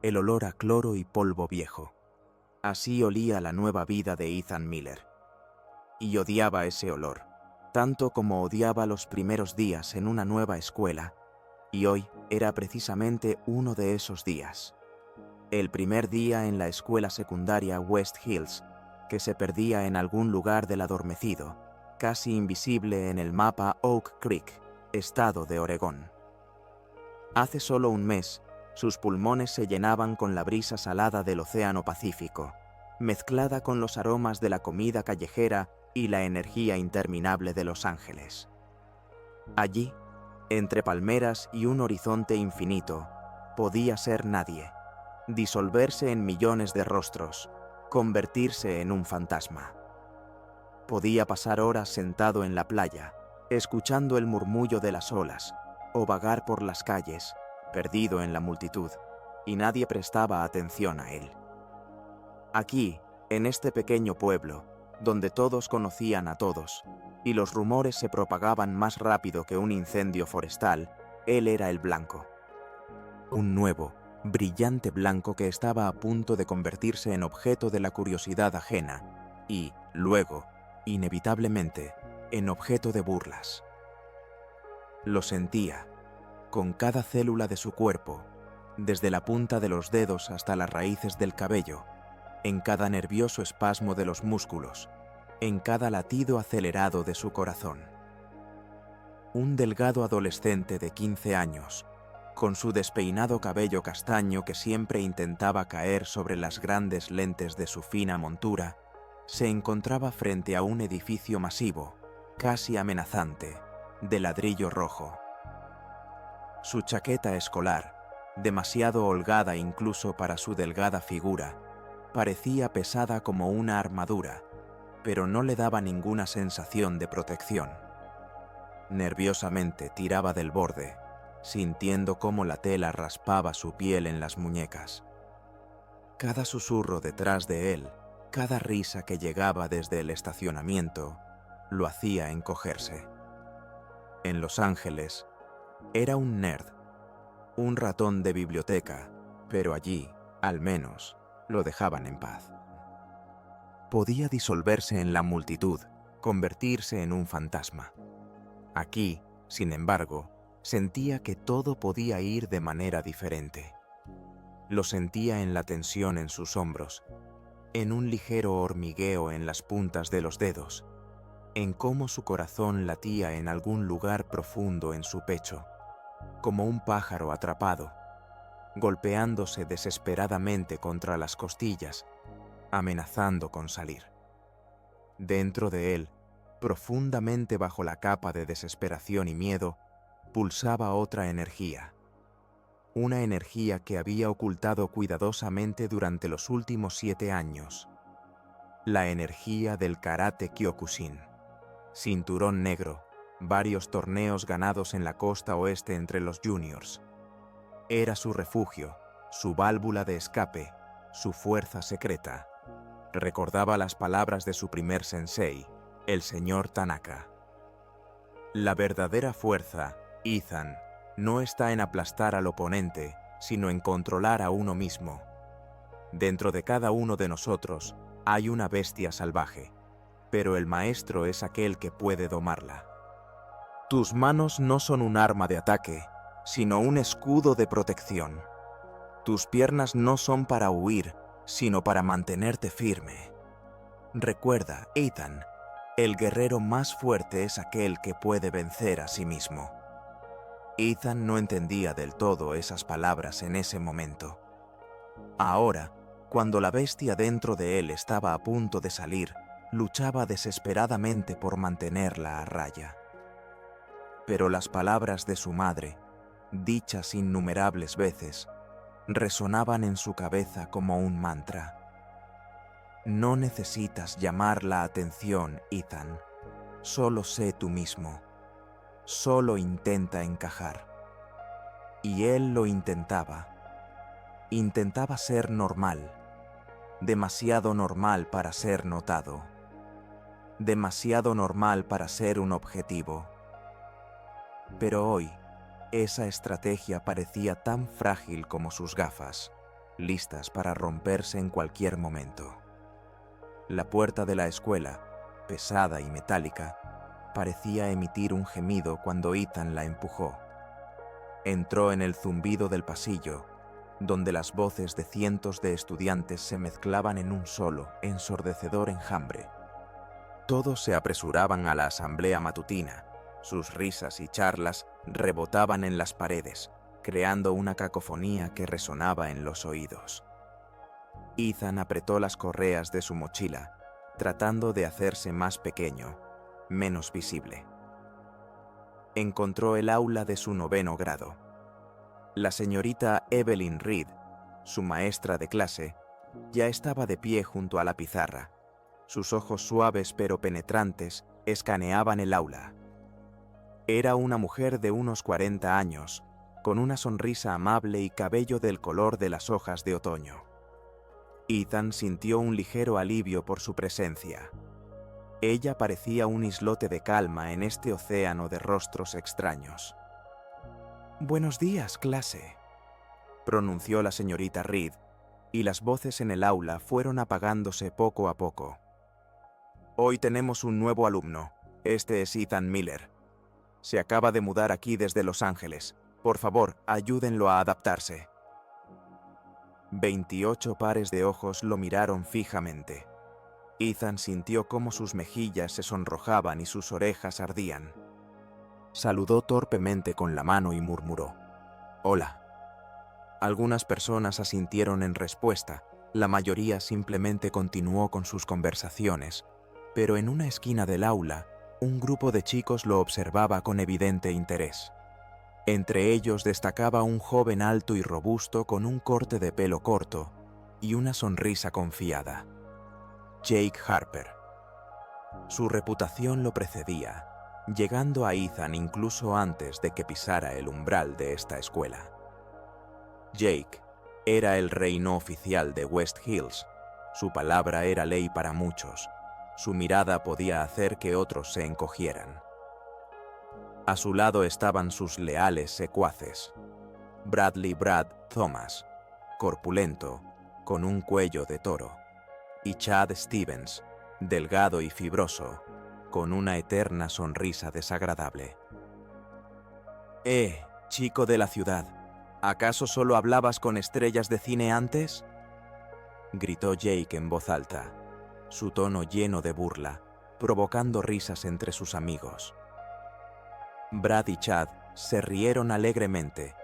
el olor a cloro y polvo viejo. Así olía la nueva vida de Ethan Miller. Y odiaba ese olor, tanto como odiaba los primeros días en una nueva escuela, y hoy era precisamente uno de esos días. El primer día en la escuela secundaria West Hills, que se perdía en algún lugar del adormecido, casi invisible en el mapa Oak Creek, estado de Oregón. Hace solo un mes, sus pulmones se llenaban con la brisa salada del Océano Pacífico, mezclada con los aromas de la comida callejera y la energía interminable de Los Ángeles. Allí, entre palmeras y un horizonte infinito, podía ser nadie, disolverse en millones de rostros, convertirse en un fantasma. Podía pasar horas sentado en la playa, escuchando el murmullo de las olas, o vagar por las calles, perdido en la multitud, y nadie prestaba atención a él. Aquí, en este pequeño pueblo, donde todos conocían a todos, y los rumores se propagaban más rápido que un incendio forestal, él era el blanco. Un nuevo, brillante blanco que estaba a punto de convertirse en objeto de la curiosidad ajena, y, luego, inevitablemente, en objeto de burlas. Lo sentía, con cada célula de su cuerpo, desde la punta de los dedos hasta las raíces del cabello, en cada nervioso espasmo de los músculos, en cada latido acelerado de su corazón. Un delgado adolescente de 15 años, con su despeinado cabello castaño que siempre intentaba caer sobre las grandes lentes de su fina montura, se encontraba frente a un edificio masivo, casi amenazante, de ladrillo rojo. Su chaqueta escolar, demasiado holgada incluso para su delgada figura, parecía pesada como una armadura, pero no le daba ninguna sensación de protección. Nerviosamente tiraba del borde, sintiendo cómo la tela raspaba su piel en las muñecas. Cada susurro detrás de él, cada risa que llegaba desde el estacionamiento, lo hacía encogerse. En Los Ángeles, era un nerd, un ratón de biblioteca, pero allí, al menos, lo dejaban en paz. Podía disolverse en la multitud, convertirse en un fantasma. Aquí, sin embargo, sentía que todo podía ir de manera diferente. Lo sentía en la tensión en sus hombros, en un ligero hormigueo en las puntas de los dedos, en cómo su corazón latía en algún lugar profundo en su pecho, como un pájaro atrapado, golpeándose desesperadamente contra las costillas, amenazando con salir. Dentro de él, profundamente bajo la capa de desesperación y miedo, pulsaba otra energía. Una energía que había ocultado cuidadosamente durante los últimos 7 años. La energía del karate Kyokushin. Cinturón negro, varios torneos ganados en la costa oeste entre los juniors. Era su refugio, su válvula de escape, su fuerza secreta. Recordaba las palabras de su primer sensei, el señor Tanaka. La verdadera fuerza, Ethan, no está en aplastar al oponente, sino en controlar a uno mismo. Dentro de cada uno de nosotros hay una bestia salvaje, pero el maestro es aquel que puede domarla. Tus manos no son un arma de ataque, sino un escudo de protección. Tus piernas no son para huir, sino para mantenerte firme. Recuerda, Ethan, el guerrero más fuerte es aquel que puede vencer a sí mismo. Ethan no entendía del todo esas palabras en ese momento. Ahora, cuando la bestia dentro de él estaba a punto de salir, luchaba desesperadamente por mantenerla a raya. Pero las palabras de su madre, dichas innumerables veces, resonaban en su cabeza como un mantra. No necesitas llamar la atención, Ethan. Solo sé tú mismo. Solo intenta encajar. Y él lo intentaba. Intentaba ser normal. Demasiado normal para ser notado. Demasiado normal para ser un objetivo. Pero hoy, esa estrategia parecía tan frágil como sus gafas. listas para romperse en cualquier momento. La puerta de la escuela, pesada y metálica, parecía emitir un gemido cuando Ethan la empujó. Entró en el zumbido del pasillo, donde las voces de cientos de estudiantes se mezclaban en un solo, ensordecedor enjambre. Todos se apresuraban a la asamblea matutina. Sus risas y charlas rebotaban en las paredes, creando una cacofonía que resonaba en los oídos. Ethan apretó las correas de su mochila, tratando de hacerse más pequeño, menos visible. Encontró el aula de su 9º grado. La señorita Evelyn Reed, su maestra de clase, ya estaba de pie junto a la pizarra. Sus ojos suaves pero penetrantes escaneaban el aula. Era una mujer de unos 40 años, con una sonrisa amable y cabello del color de las hojas de otoño. Ethan sintió un ligero alivio por su presencia. Ella parecía un islote de calma en este océano de rostros extraños. «Buenos días, clase», pronunció la señorita Reed, y las voces en el aula fueron apagándose poco a poco. «Hoy tenemos un nuevo alumno. Este es Ethan Miller. Se acaba de mudar aquí desde Los Ángeles. Por favor, ayúdenlo a adaptarse». 28 pares de ojos lo miraron fijamente. Ethan sintió cómo sus mejillas se sonrojaban y sus orejas ardían. Saludó torpemente con la mano y murmuró: «Hola». Algunas personas asintieron en respuesta, la mayoría simplemente continuó con sus conversaciones, pero en una esquina del aula, un grupo de chicos lo observaba con evidente interés. Entre ellos destacaba un joven alto y robusto con un corte de pelo corto y una sonrisa confiada: Jake Harper. Su reputación lo precedía, llegando a Ethan incluso antes de que pisara el umbral de esta escuela. Jake era el rey no oficial de West Hills. Su palabra era ley para muchos. Su mirada podía hacer que otros se encogieran. A su lado estaban sus leales secuaces: Bradley Brad Thomas, corpulento, con un cuello de toro, y Chad Stevens, delgado y fibroso, con una eterna sonrisa desagradable. Chico de la ciudad, ¿acaso solo hablabas con estrellas de cine antes?», gritó Jake en voz alta, su tono lleno de burla, provocando risas entre sus amigos. Brad y Chad se rieron alegremente,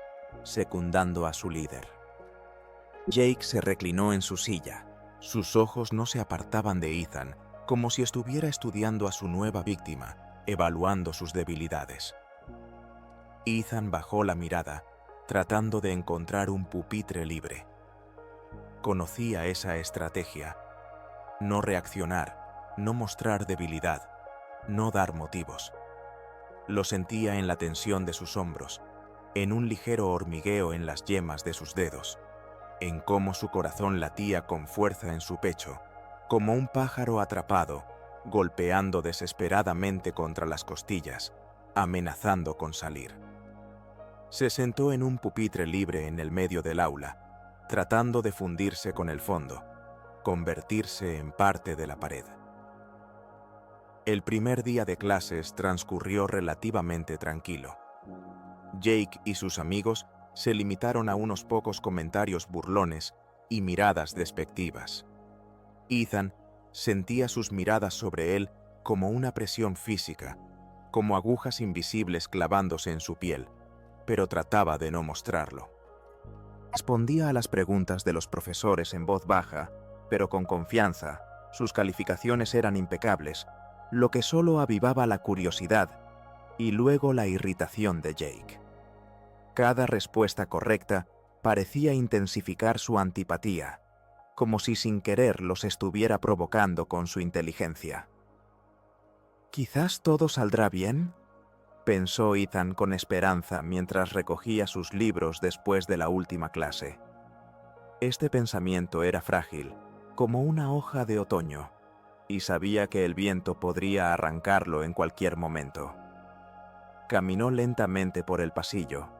secundando a su líder. Jake se reclinó en su silla. Sus ojos no se apartaban de Ethan, como si estuviera estudiando a su nueva víctima, evaluando sus debilidades. Ethan bajó la mirada, tratando de encontrar un pupitre libre. Conocía esa estrategia: no reaccionar, no mostrar debilidad, no dar motivos. Lo sentía en la tensión de sus hombros, en un ligero hormigueo en las yemas de sus dedos, en cómo su corazón latía con fuerza en su pecho, como un pájaro atrapado, golpeando desesperadamente contra las costillas, amenazando con salir. Se sentó en un pupitre libre en el medio del aula, tratando de fundirse con el fondo, convertirse en parte de la pared. El primer día de clases transcurrió relativamente tranquilo. Jake y sus amigos se limitaron a unos pocos comentarios burlones y miradas despectivas. Ethan sentía sus miradas sobre él como una presión física, como agujas invisibles clavándose en su piel, pero trataba de no mostrarlo. Respondía a las preguntas de los profesores en voz baja, pero con confianza. Sus calificaciones eran impecables, lo que solo avivaba la curiosidad y luego la irritación de Jake. Cada respuesta correcta parecía intensificar su antipatía, como si sin querer los estuviera provocando con su inteligencia. «Quizás todo saldrá bien», pensó Ethan con esperanza mientras recogía sus libros después de la última clase. Este pensamiento era frágil, como una hoja de otoño, y sabía que el viento podría arrancarlo en cualquier momento. Caminó lentamente por el pasillo,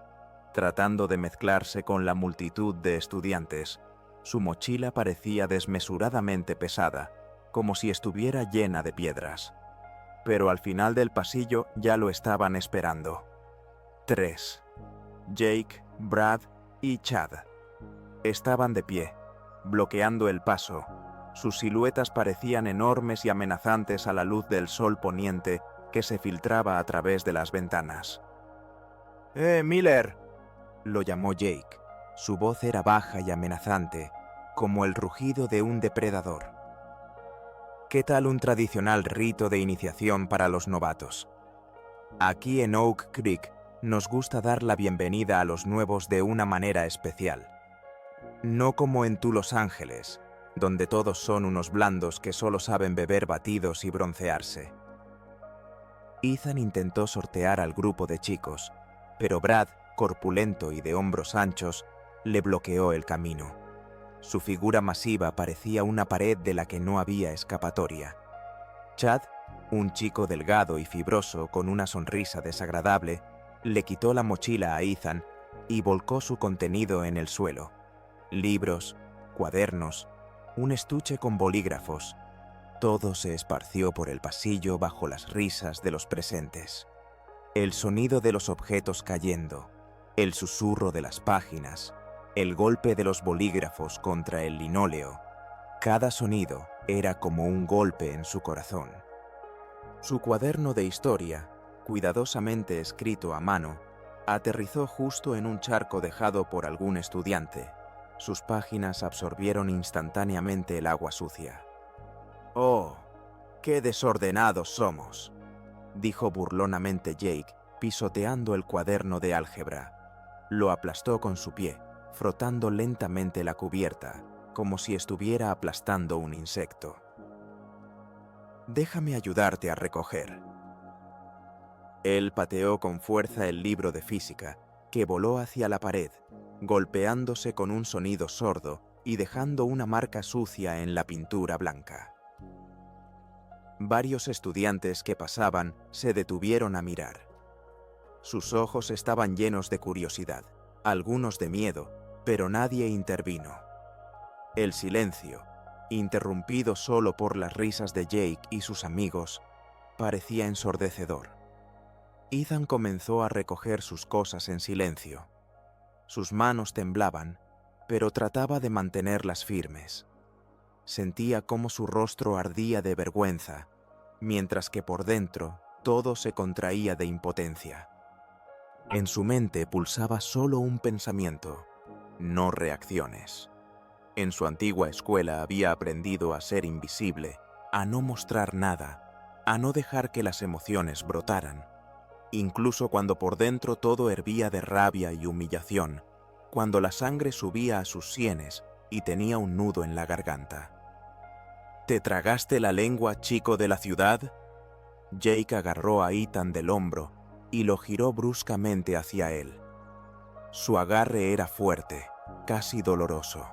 tratando de mezclarse con la multitud de estudiantes, Su mochila parecía desmesuradamente pesada, como si estuviera llena de piedras. Pero al final del pasillo ya lo estaban esperando. 3. Jake, Brad y Chad. Estaban de pie, bloqueando el paso. Sus siluetas parecían enormes y amenazantes a la luz del sol poniente que se filtraba a través de las ventanas. Miller! Lo llamó Jake. Su voz era baja y amenazante, como el rugido de un depredador. ¿Qué tal un tradicional rito de iniciación para los novatos? Aquí en Oak Creek nos gusta dar la bienvenida a los nuevos de una manera especial. No como en Los Ángeles, donde todos son unos blandos que solo saben beber batidos y broncearse. Ethan intentó sortear al grupo de chicos, pero Brad, corpulento y de hombros anchos, le bloqueó el camino. Su figura masiva parecía una pared de la que no había escapatoria. Chad, un chico delgado y fibroso con una sonrisa desagradable, le quitó la mochila a Ethan y volcó su contenido en el suelo. Libros, cuadernos, un estuche con bolígrafos. Todo se esparció por el pasillo bajo las risas de los presentes. El sonido de los objetos cayendo, el susurro de las páginas, el golpe de los bolígrafos contra el linóleo. Cada sonido era como un golpe en su corazón. Su cuaderno de historia, cuidadosamente escrito a mano, aterrizó justo en un charco dejado por algún estudiante. Sus páginas absorbieron instantáneamente el agua sucia. «Oh, qué desordenados somos», dijo burlonamente Jake, pisoteando el cuaderno de álgebra. Lo aplastó con su pie, frotando lentamente la cubierta, como si estuviera aplastando un insecto. «Déjame ayudarte a recoger». Él pateó con fuerza el libro de física, que voló hacia la pared, golpeándose con un sonido sordo y dejando una marca sucia en la pintura blanca. Varios estudiantes que pasaban se detuvieron a mirar. Sus ojos estaban llenos de curiosidad, algunos de miedo, pero nadie intervino. El silencio, interrumpido solo por las risas de Jake y sus amigos, parecía ensordecedor. Ethan comenzó a recoger sus cosas en silencio. Sus manos temblaban, pero trataba de mantenerlas firmes. Sentía cómo su rostro ardía de vergüenza, mientras que por dentro todo se contraía de impotencia. En su mente pulsaba solo un pensamiento: no reacciones. En su antigua escuela había aprendido a ser invisible, a no mostrar nada, a no dejar que las emociones brotaran. Incluso cuando por dentro todo hervía de rabia y humillación, cuando la sangre subía a sus sienes y tenía un nudo en la garganta. ¿Te tragaste la lengua, chico de la ciudad? Jake agarró a Ethan del hombro y lo giró bruscamente hacia él. Su agarre era fuerte, casi doloroso.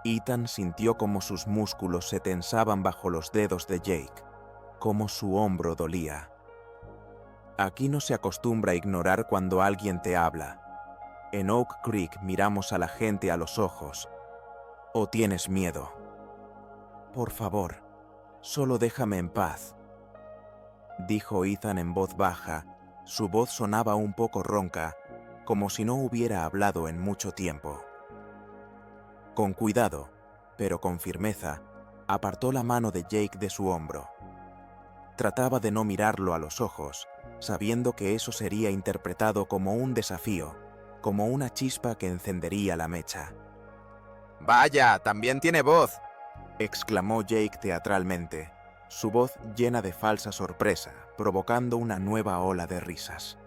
Ethan sintió cómo sus músculos se tensaban bajo los dedos de Jake, cómo su hombro dolía. Aquí no se acostumbra a ignorar cuando alguien te habla. En Oak Creek miramos a la gente a los ojos. ¿O tienes miedo? Por favor, solo déjame en paz, dijo Ethan en voz baja. Su voz sonaba un poco ronca, como si no hubiera hablado en mucho tiempo. Con cuidado, pero con firmeza, apartó la mano de Jake de su hombro. Trataba de no mirarlo a los ojos, sabiendo que eso sería interpretado como un desafío, como una chispa que encendería la mecha. «¡Vaya, también tiene voz!», exclamó Jake teatralmente, su voz llena de falsa sorpresa, provocando una nueva ola de risas.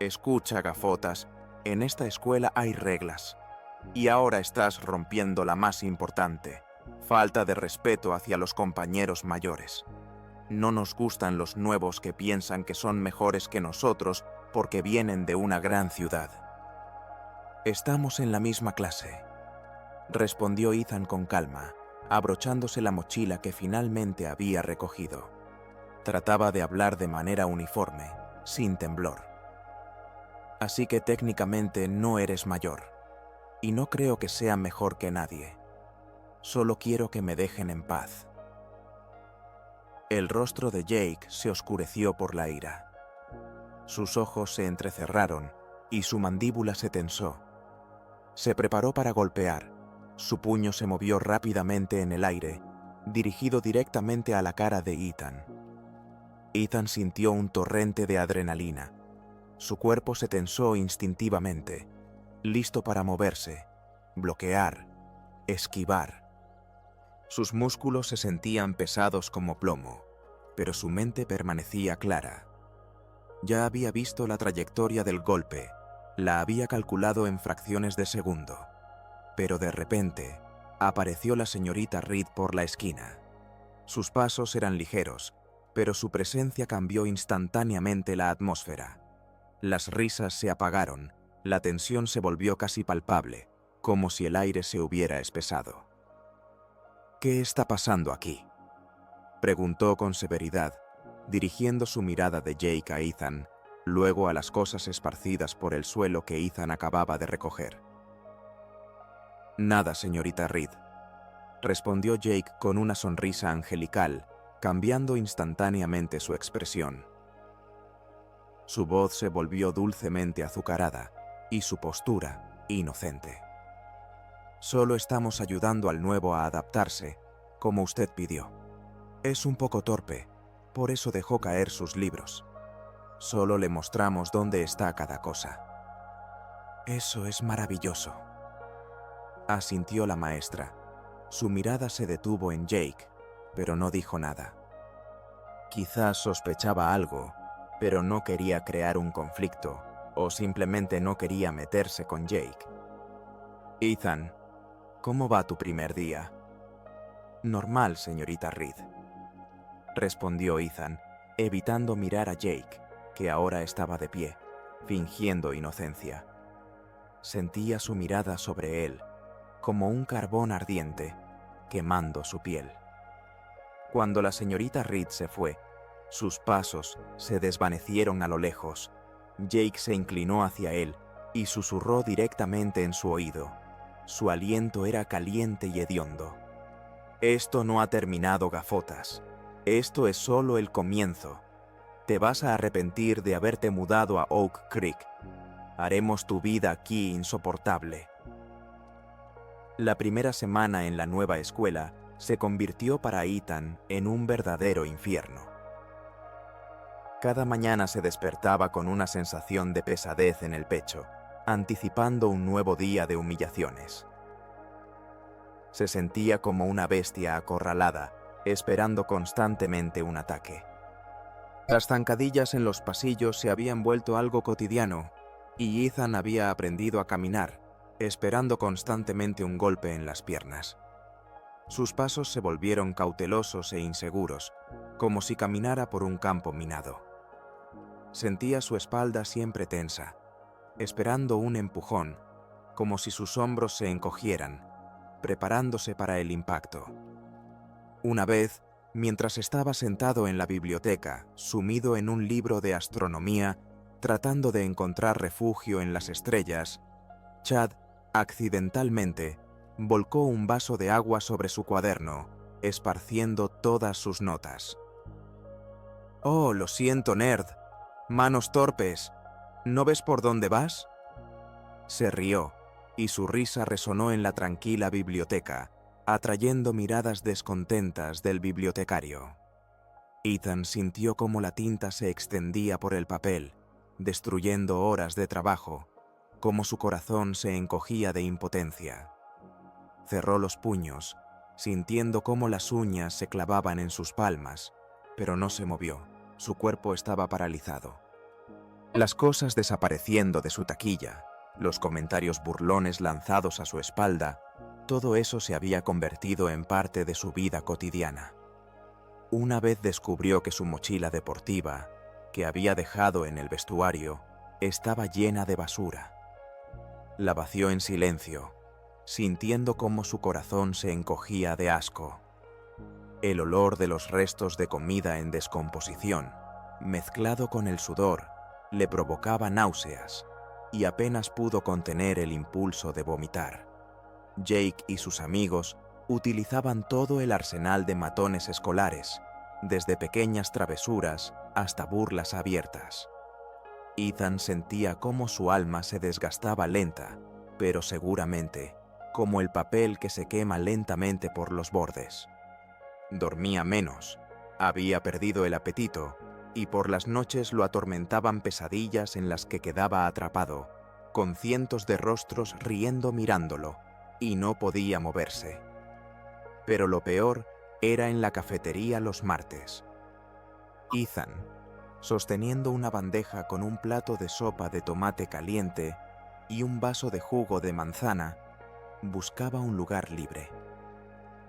«Escucha, gafotas, en esta escuela hay reglas, y ahora estás rompiendo la más importante: falta de respeto hacia los compañeros mayores. No nos gustan los nuevos que piensan que son mejores que nosotros porque vienen de una gran ciudad». «Estamos en la misma clase», respondió Ethan con calma, abrochándose la mochila que finalmente había recogido. Trataba de hablar de manera uniforme, sin temblor. «Así que técnicamente no eres mayor. y no creo que sea mejor que nadie. Solo quiero que me dejen en paz. El rostro de Jake se oscureció por la ira. Sus ojos se entrecerraron y su mandíbula se tensó. Se preparó para golpear. Su puño se movió rápidamente en el aire, dirigido directamente a la cara de Ethan. Ethan sintió un torrente de adrenalina. Su cuerpo se tensó instintivamente, listo para moverse, bloquear, esquivar. Sus músculos se sentían pesados como plomo, pero su mente permanecía clara. Ya había visto la trayectoria del golpe, la había calculado en fracciones de segundo, pero de repente apareció la señorita Reed por la esquina. Sus pasos eran ligeros, pero su presencia cambió instantáneamente la atmósfera. Las risas se apagaron, la tensión se volvió casi palpable, como si el aire se hubiera espesado. ¿Qué está pasando aquí?, preguntó con severidad, dirigiendo su mirada de Jake a Ethan, luego a las cosas esparcidas por el suelo que Ethan acababa de recoger. Nada, señorita Reed, respondió Jake con una sonrisa angelical, cambiando instantáneamente su expresión. Su voz se volvió dulcemente azucarada y su postura inocente. Solo estamos ayudando al nuevo a adaptarse, como usted pidió. Es un poco torpe, por eso dejó caer sus libros. Solo le mostramos dónde está cada cosa. Eso es maravilloso, asintió la maestra. Su mirada se detuvo en Jake, pero no dijo nada. Quizás sospechaba algo, pero no quería crear un conflicto, o simplemente no quería meterse con Jake. Ethan, ¿cómo va tu primer día? Normal, señorita Reed, respondió Ethan, evitando mirar a Jake, que ahora estaba de pie, fingiendo inocencia. Sentía su mirada sobre él, como un carbón ardiente, quemando su piel. Cuando la señorita Reed se fue, sus pasos se desvanecieron a lo lejos. Jake se inclinó hacia él y susurró directamente en su oído. Su aliento era caliente y hediondo. Esto no ha terminado, gafotas. Esto es solo el comienzo. Te vas a arrepentir de haberte mudado a Oak Creek. Haremos tu vida aquí insoportable. La primera semana en la nueva escuela se convirtió para Ethan en un verdadero infierno. Cada mañana se despertaba con una sensación de pesadez en el pecho, anticipando un nuevo día de humillaciones. Se sentía como una bestia acorralada, esperando constantemente un ataque. Las zancadillas en los pasillos se habían vuelto algo cotidiano, y Ethan había aprendido a caminar, esperando constantemente un golpe en las piernas. Sus pasos se volvieron cautelosos e inseguros, como si caminara por un campo minado. Sentía su espalda siempre tensa, esperando un empujón, como si sus hombros se encogieran, preparándose para el impacto. Una vez, mientras estaba sentado en la biblioteca, sumido en un libro de astronomía, tratando de encontrar refugio en las estrellas, Chad, accidentalmente, volcó un vaso de agua sobre su cuaderno, esparciendo todas sus notas. «Oh, lo siento, nerd. Manos torpes. ¿No ves por dónde vas?», se rió, y su risa resonó en la tranquila biblioteca, atrayendo miradas descontentas del bibliotecario. Ethan sintió cómo la tinta se extendía por el papel, destruyendo horas de trabajo, cómo su corazón se encogía de impotencia. Cerró los puños, sintiendo cómo las uñas se clavaban en sus palmas, pero no se movió, su cuerpo estaba paralizado. Las cosas desapareciendo de su taquilla, los comentarios burlones lanzados a su espalda, todo eso se había convertido en parte de su vida cotidiana. Una vez descubrió que su mochila deportiva, que había dejado en el vestuario, estaba llena de basura. La vació en silencio, sintiendo cómo su corazón se encogía de asco. El olor de los restos de comida en descomposición, mezclado con el sudor, le provocaba náuseas, y apenas pudo contener el impulso de vomitar. Jake y sus amigos utilizaban todo el arsenal de matones escolares, desde pequeñas travesuras hasta burlas abiertas. Ethan sentía cómo su alma se desgastaba lenta, pero seguramente, como el papel que se quema lentamente por los bordes. Dormía menos, había perdido el apetito, y por las noches lo atormentaban pesadillas en las que quedaba atrapado, con cientos de rostros riendo mirándolo, y no podía moverse. Pero lo peor era en la cafetería los martes. Ethan, sosteniendo una bandeja con un plato de sopa de tomate caliente y un vaso de jugo de manzana, buscaba un lugar libre.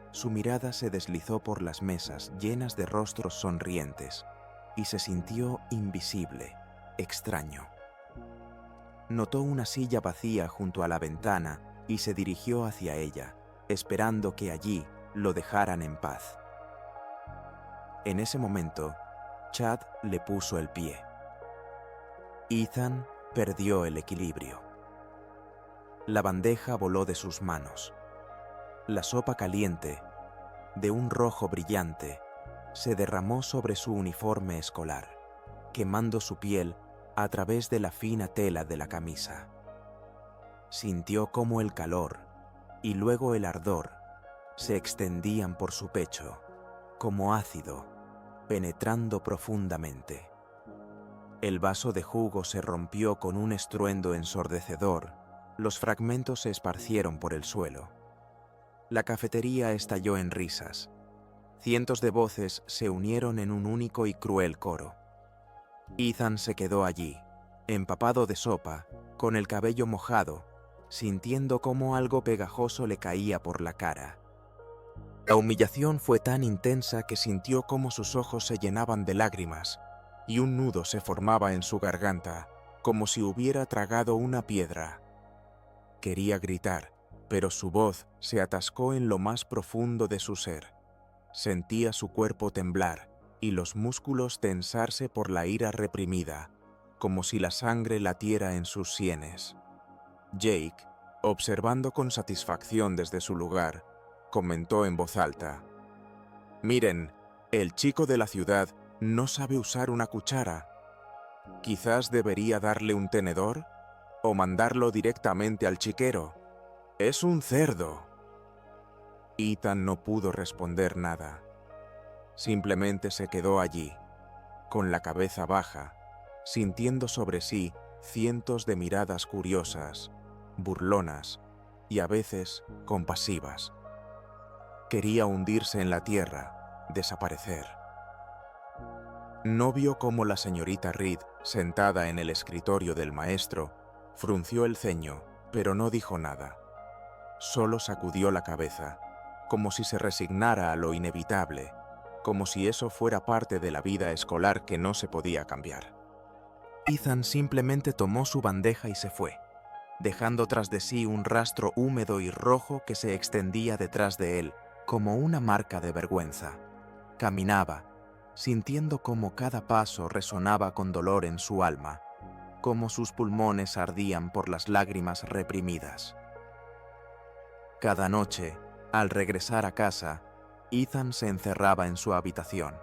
Su mirada se deslizó por las mesas llenas de rostros sonrientes y se sintió invisible, extraño. Notó una silla vacía junto a la ventana y se dirigió hacia ella, esperando que allí lo dejaran en paz. En ese momento, Chad le puso el pie. Ethan perdió el equilibrio. La bandeja voló de sus manos. La sopa caliente, de un rojo brillante, se derramó sobre su uniforme escolar, quemando su piel a través de la fina tela de la camisa. Sintió cómo el calor y luego el ardor se extendían por su pecho, como ácido, penetrando profundamente. El vaso de jugo se rompió con un estruendo ensordecedor. Los fragmentos se esparcieron por el suelo. La cafetería estalló en risas. Cientos de voces se unieron en un único y cruel coro. Ethan se quedó allí, empapado de sopa, con el cabello mojado, sintiendo cómo algo pegajoso le caía por la cara. La humillación fue tan intensa que sintió cómo sus ojos se llenaban de lágrimas y un nudo se formaba en su garganta, como si hubiera tragado una piedra. Quería gritar, pero su voz se atascó en lo más profundo de su ser. Sentía su cuerpo temblar y los músculos tensarse por la ira reprimida, como si la sangre latiera en sus sienes. Jake, observando con satisfacción desde su lugar, comentó en voz alta: «Miren, el chico de la ciudad no sabe usar una cuchara. Quizás debería darle un tenedor o mandarlo directamente al chiquero. ¡Es un cerdo!». Ethan no pudo responder nada. Simplemente se quedó allí, con la cabeza baja, sintiendo sobre sí cientos de miradas curiosas, burlonas y a veces compasivas. Quería hundirse en la tierra, desaparecer. No vio cómo la señorita Reed, sentada en el escritorio del maestro, frunció el ceño, pero no dijo nada. Solo sacudió la cabeza, como si se resignara a lo inevitable, como si eso fuera parte de la vida escolar que no se podía cambiar. Ethan simplemente tomó su bandeja y se fue, dejando tras de sí un rastro húmedo y rojo que se extendía detrás de él, como una marca de vergüenza. Caminaba, sintiendo cómo cada paso resonaba con dolor en su alma, cómo sus pulmones ardían por las lágrimas reprimidas. Cada noche, al regresar a casa, Ethan se encerraba en su habitación.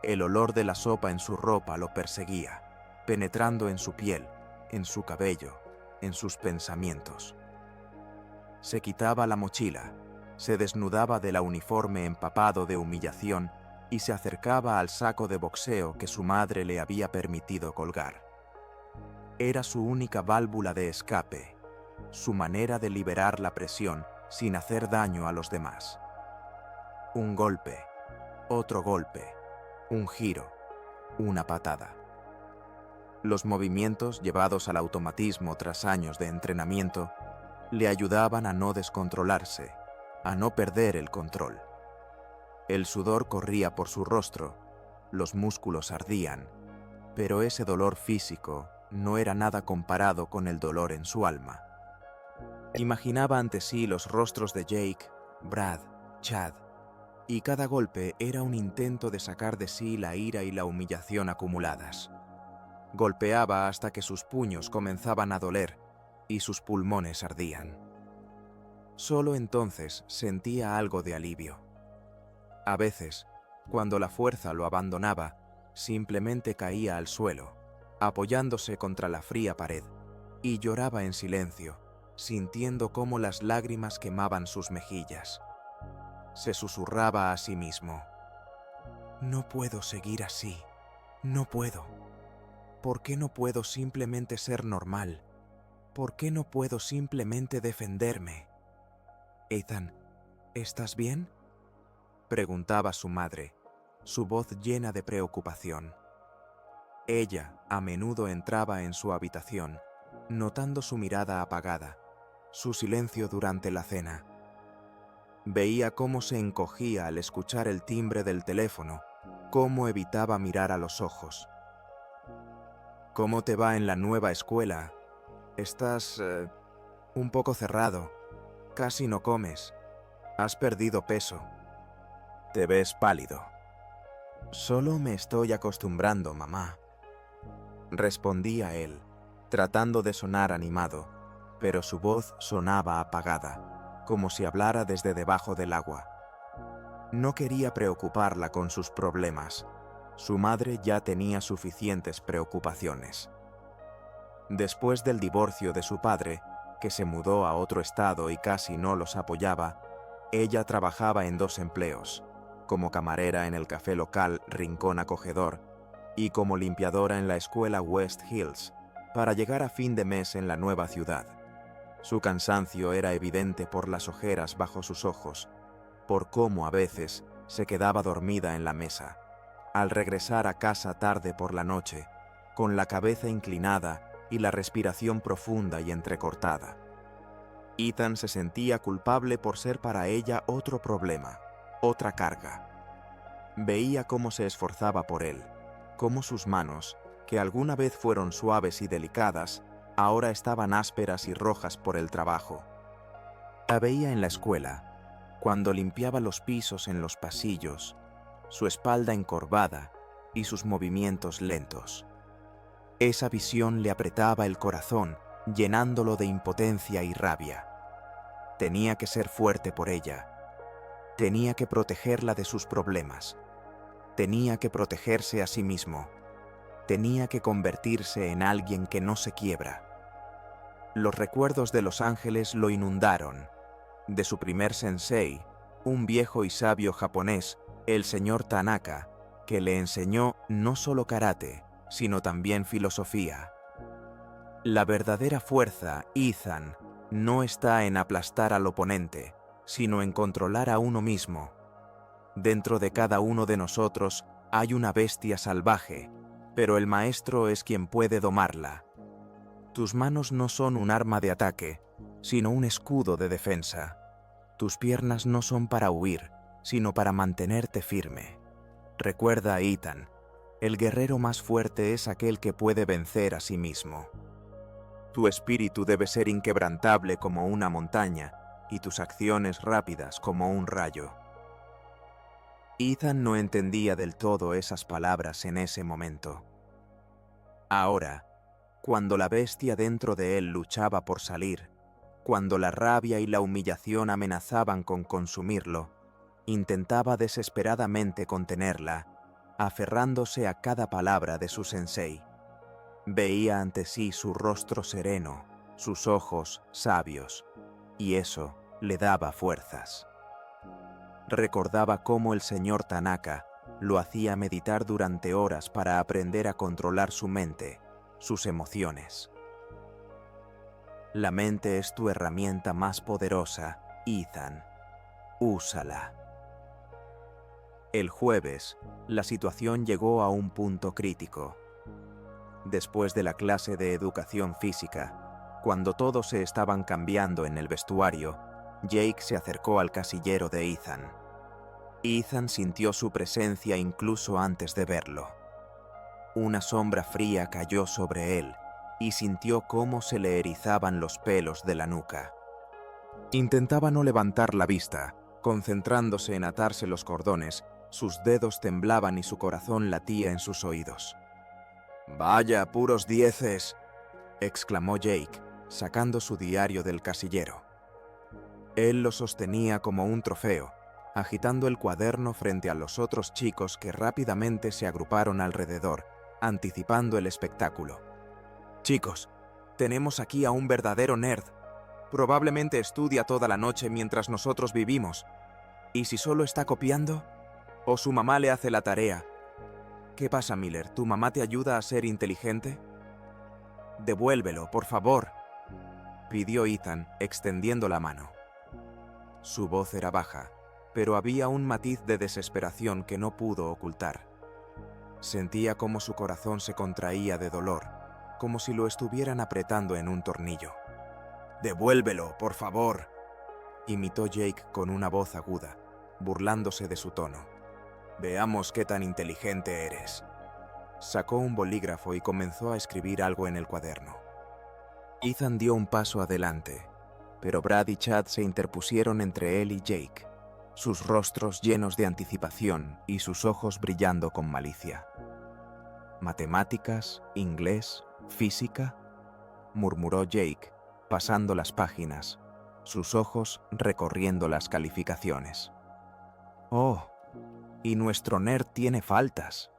El olor de la sopa en su ropa lo perseguía, penetrando en su piel, en su cabello, en sus pensamientos. Se quitaba la mochila, se desnudaba de la uniforme empapado de humillación y se acercaba al saco de boxeo que su madre le había permitido colgar. Era su única válvula de escape, su manera de liberar la presión sin hacer daño a los demás. Un golpe, otro golpe, un giro, una patada. Los movimientos llevados al automatismo tras años de entrenamiento le ayudaban a no descontrolarse, a no perder el control. El sudor corría por su rostro, los músculos ardían, pero ese dolor físico no era nada comparado con el dolor en su alma. Imaginaba ante sí los rostros de Jake, Brad, Chad, y cada golpe era un intento de sacar de sí la ira y la humillación acumuladas. Golpeaba hasta que sus puños comenzaban a doler y sus pulmones ardían. Solo entonces sentía algo de alivio. A veces, cuando la fuerza lo abandonaba, simplemente caía al suelo, apoyándose contra la fría pared, y lloraba en silencio, sintiendo cómo las lágrimas quemaban sus mejillas. Se susurraba a sí mismo: «No puedo seguir así, no puedo. ¿Por qué no puedo simplemente ser normal? ¿Por qué no puedo simplemente defenderme?» «Ethan, ¿estás bien?», preguntaba su madre, su voz llena de preocupación. Ella a menudo entraba en su habitación, notando su mirada apagada, su silencio durante la cena. Veía cómo se encogía al escuchar el timbre del teléfono, cómo evitaba mirar a los ojos. «¿Cómo te va en la nueva escuela? Estás un poco cerrado, casi no comes, has perdido peso, te ves pálido». «Solo me estoy acostumbrando, mamá», respondía él, tratando de sonar animado, pero su voz sonaba apagada, como si hablara desde debajo del agua. No quería preocuparla con sus problemas. Su madre ya tenía suficientes preocupaciones. Después del divorcio de su padre, que se mudó a otro estado y casi no los apoyaba, ella trabajaba en 2 empleos, como camarera en el café local Rincón Acogedor y como limpiadora en la escuela West Hills, para llegar a fin de mes en la nueva ciudad. Su cansancio era evidente por las ojeras bajo sus ojos, por cómo a veces se quedaba dormida en la mesa, al regresar a casa tarde por la noche, con la cabeza inclinada y la respiración profunda y entrecortada. Ethan se sentía culpable por ser para ella otro problema, otra carga. Veía cómo se esforzaba por él, cómo sus manos, que alguna vez fueron suaves y delicadas, ahora estaban ásperas y rojas por el trabajo. La veía en la escuela, cuando limpiaba los pisos en los pasillos, su espalda encorvada y sus movimientos lentos. Esa visión le apretaba el corazón, llenándolo de impotencia y rabia. Tenía que ser fuerte por ella. Tenía que protegerla de sus problemas. Tenía que protegerse a sí mismo. Tenía que convertirse en alguien que no se quiebra. Los recuerdos de Los Ángeles lo inundaron. De su primer sensei, un viejo y sabio japonés, el señor Tanaka, que le enseñó no solo karate, sino también filosofía. La verdadera fuerza, Ethan, no está en aplastar al oponente, sino en controlar a uno mismo. Dentro de cada uno de nosotros hay una bestia salvaje, pero el maestro es quien puede domarla. Tus manos no son un arma de ataque, sino un escudo de defensa. Tus piernas no son para huir, sino para mantenerte firme. Recuerda, Ethan, el guerrero más fuerte es aquel que puede vencer a sí mismo. Tu espíritu debe ser inquebrantable como una montaña y tus acciones rápidas como un rayo. Ethan no entendía del todo esas palabras en ese momento. Ahora, cuando la bestia dentro de él luchaba por salir, cuando la rabia y la humillación amenazaban con consumirlo, intentaba desesperadamente contenerla, aferrándose a cada palabra de su sensei. Veía ante sí su rostro sereno, sus ojos sabios, y eso le daba fuerzas. Recordaba cómo el señor Tanaka lo hacía meditar durante horas para aprender a controlar su mente, sus emociones. La mente es tu herramienta más poderosa, Ethan. Úsala. El jueves, la situación llegó a un punto crítico. Después de la clase de educación física, cuando todos se estaban cambiando en el vestuario, Jake se acercó al casillero de Ethan. Ethan sintió su presencia incluso antes de verlo. Una sombra fría cayó sobre él y sintió cómo se le erizaban los pelos de la nuca. Intentaba no levantar la vista, concentrándose en atarse los cordones. Sus dedos temblaban y su corazón latía en sus oídos. Vaya, puros dieces, exclamó Jake, sacando su diario del casillero. Él lo sostenía como un trofeo, agitando el cuaderno frente a los otros chicos que rápidamente se agruparon alrededor, anticipando el espectáculo. Chicos, tenemos aquí a un verdadero nerd. Probablemente estudia toda la noche mientras nosotros vivimos. ¿Y si solo está copiando? ¿O su mamá le hace la tarea? ¿Qué pasa, Miller? ¿Tu mamá te ayuda a ser inteligente? Devuélvelo, por favor, pidió Ethan, extendiendo la mano. Su voz era baja, pero había un matiz de desesperación que no pudo ocultar. Sentía cómo su corazón se contraía de dolor, como si lo estuvieran apretando en un tornillo. «Devuélvelo, por favor», imitó Jake con una voz aguda, burlándose de su tono. «Veamos qué tan inteligente eres». Sacó un bolígrafo y comenzó a escribir algo en el cuaderno. Ethan dio un paso adelante, pero Brad y Chad se interpusieron entre él y Jake, sus rostros llenos de anticipación y sus ojos brillando con malicia. «¿Matemáticas, inglés, física?», murmuró Jake, pasando las páginas, sus ojos recorriendo las calificaciones. «Oh, y nuestro nerd tiene faltas».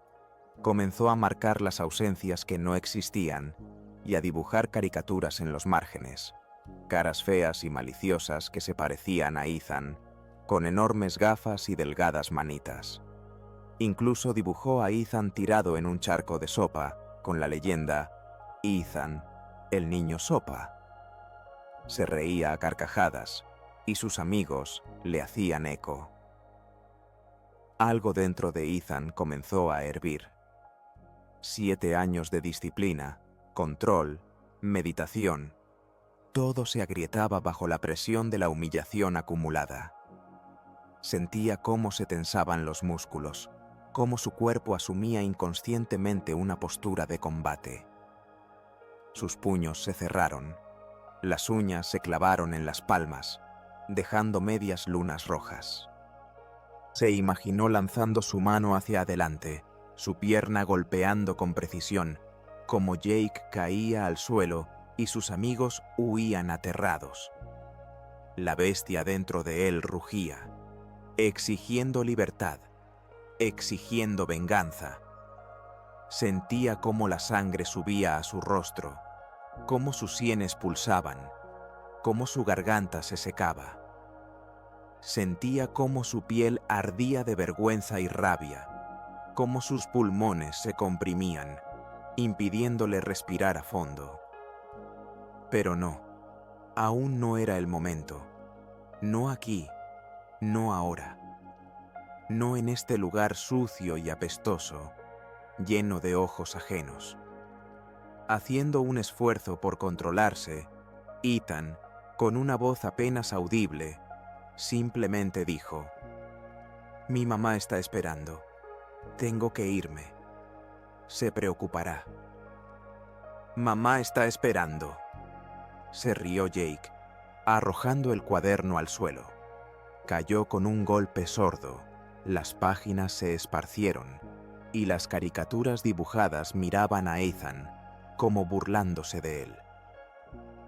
Comenzó a marcar las ausencias que no existían y a dibujar caricaturas en los márgenes, caras feas y maliciosas que se parecían a Ethan, con enormes gafas y delgadas manitas. Incluso dibujó a Ethan tirado en un charco de sopa, con la leyenda «Ethan, el niño sopa». Se reía a carcajadas, y sus amigos le hacían eco. Algo dentro de Ethan comenzó a hervir. 7 años de disciplina, control, meditación. Todo se agrietaba bajo la presión de la humillación acumulada. Sentía cómo se tensaban los músculos, cómo su cuerpo asumía inconscientemente una postura de combate. Sus puños se cerraron, las uñas se clavaron en las palmas, dejando medias lunas rojas. Se imaginó lanzando su mano hacia adelante, su pierna golpeando con precisión, como Jake caía al suelo y sus amigos huían aterrados. La bestia dentro de él rugía, exigiendo libertad, exigiendo venganza. Sentía cómo la sangre subía a su rostro, cómo sus sienes pulsaban, cómo su garganta se secaba. Sentía cómo su piel ardía de vergüenza y rabia, cómo sus pulmones se comprimían, impidiéndole respirar a fondo. Pero no, aún no era el momento. No aquí, no ahora. No en este lugar sucio y apestoso, lleno de ojos ajenos. Haciendo un esfuerzo por controlarse, Ethan, con una voz apenas audible, simplemente dijo: «Mi mamá está esperando. Tengo que irme. Se preocupará». «Mamá está esperando», se rió Jake, arrojando el cuaderno al suelo. Cayó con un golpe sordo, las páginas se esparcieron, y las caricaturas dibujadas miraban a Ethan, como burlándose de él.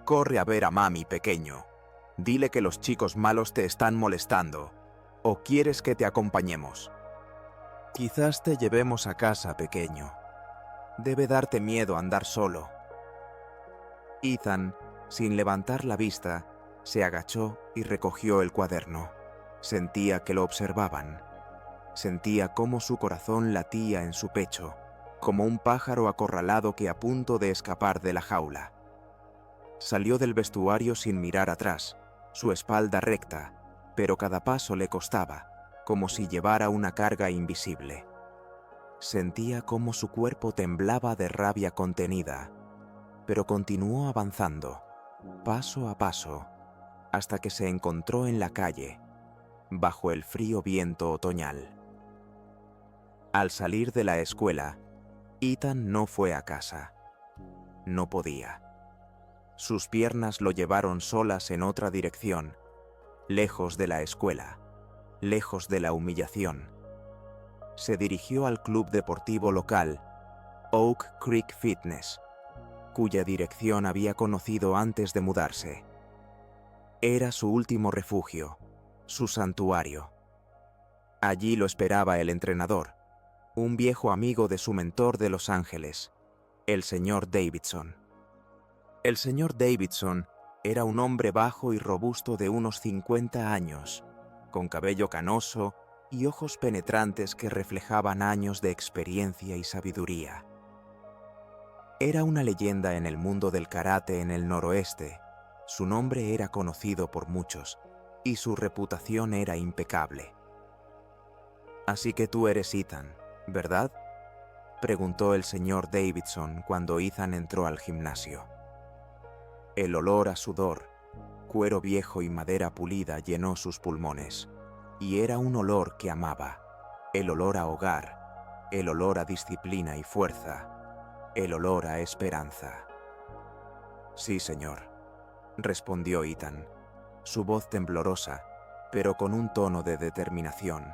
«Corre a ver a mami, pequeño. Dile que los chicos malos te están molestando. ¿O quieres que te acompañemos?» «Quizás te llevemos a casa, pequeño. Debe darte miedo andar solo». Ethan, sin levantar la vista, se agachó y recogió el cuaderno. Sentía que lo observaban. Sentía cómo su corazón latía en su pecho, como un pájaro acorralado que a punto de escapar de la jaula. Salió del vestuario sin mirar atrás, su espalda recta, pero cada paso le costaba, como si llevara una carga invisible. Sentía cómo su cuerpo temblaba de rabia contenida, pero continuó avanzando, paso a paso, hasta que se encontró en la calle, bajo el frío viento otoñal. Al salir de la escuela, Ethan no fue a casa. No podía. Sus piernas lo llevaron solas en otra dirección, lejos de la escuela, lejos de la humillación. Se dirigió al club deportivo local Oak Creek Fitness, cuya dirección había conocido antes de mudarse. Era su último refugio, su santuario. Allí lo esperaba el entrenador, un viejo amigo de su mentor de Los Ángeles, el señor Davidson. El señor Davidson era un hombre bajo y robusto de unos 50 años, con cabello canoso y ojos penetrantes que reflejaban años de experiencia y sabiduría. Era una leyenda en el mundo del karate en el noroeste. Su nombre era conocido por muchos y su reputación era impecable. «Así que tú eres Ethan, ¿verdad?», preguntó el señor Davidson cuando Ethan entró al gimnasio. El olor a sudor, cuero viejo y madera pulida llenó sus pulmones, y era un olor que amaba, el olor a hogar, el olor a disciplina y fuerza, el olor a esperanza. «Sí, señor», respondió Ethan, su voz temblorosa, pero con un tono de determinación.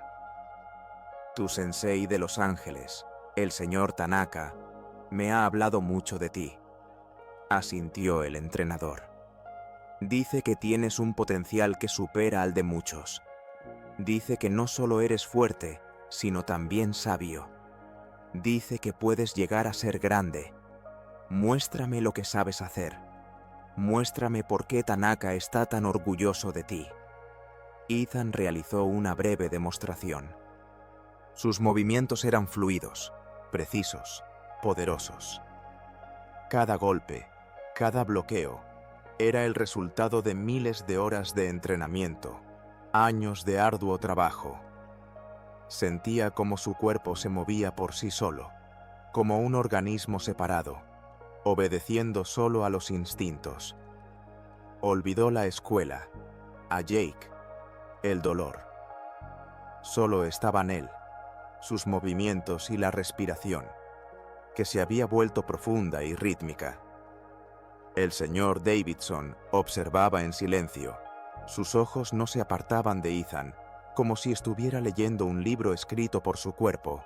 «Tu sensei de Los Ángeles, el señor Tanaka, me ha hablado mucho de ti», asintió el entrenador. «Dice que tienes un potencial que supera al de muchos. Dice que no solo eres fuerte, sino también sabio. Dice que puedes llegar a ser grande. Muéstrame lo que sabes hacer. Muéstrame por qué Tanaka está tan orgulloso de ti». Ethan realizó una breve demostración. Sus movimientos eran fluidos, precisos, poderosos. Cada golpe, cada bloqueo, era el resultado de miles de horas de entrenamiento, años de arduo trabajo. Sentía como su cuerpo se movía por sí solo, como un organismo separado, obedeciendo solo a los instintos. Olvidó la escuela, a Jake, el dolor. Solo estaban él, sus movimientos y la respiración, que se había vuelto profunda y rítmica. El señor Davidson observaba en silencio. Sus ojos no se apartaban de Ethan, como si estuviera leyendo un libro escrito por su cuerpo,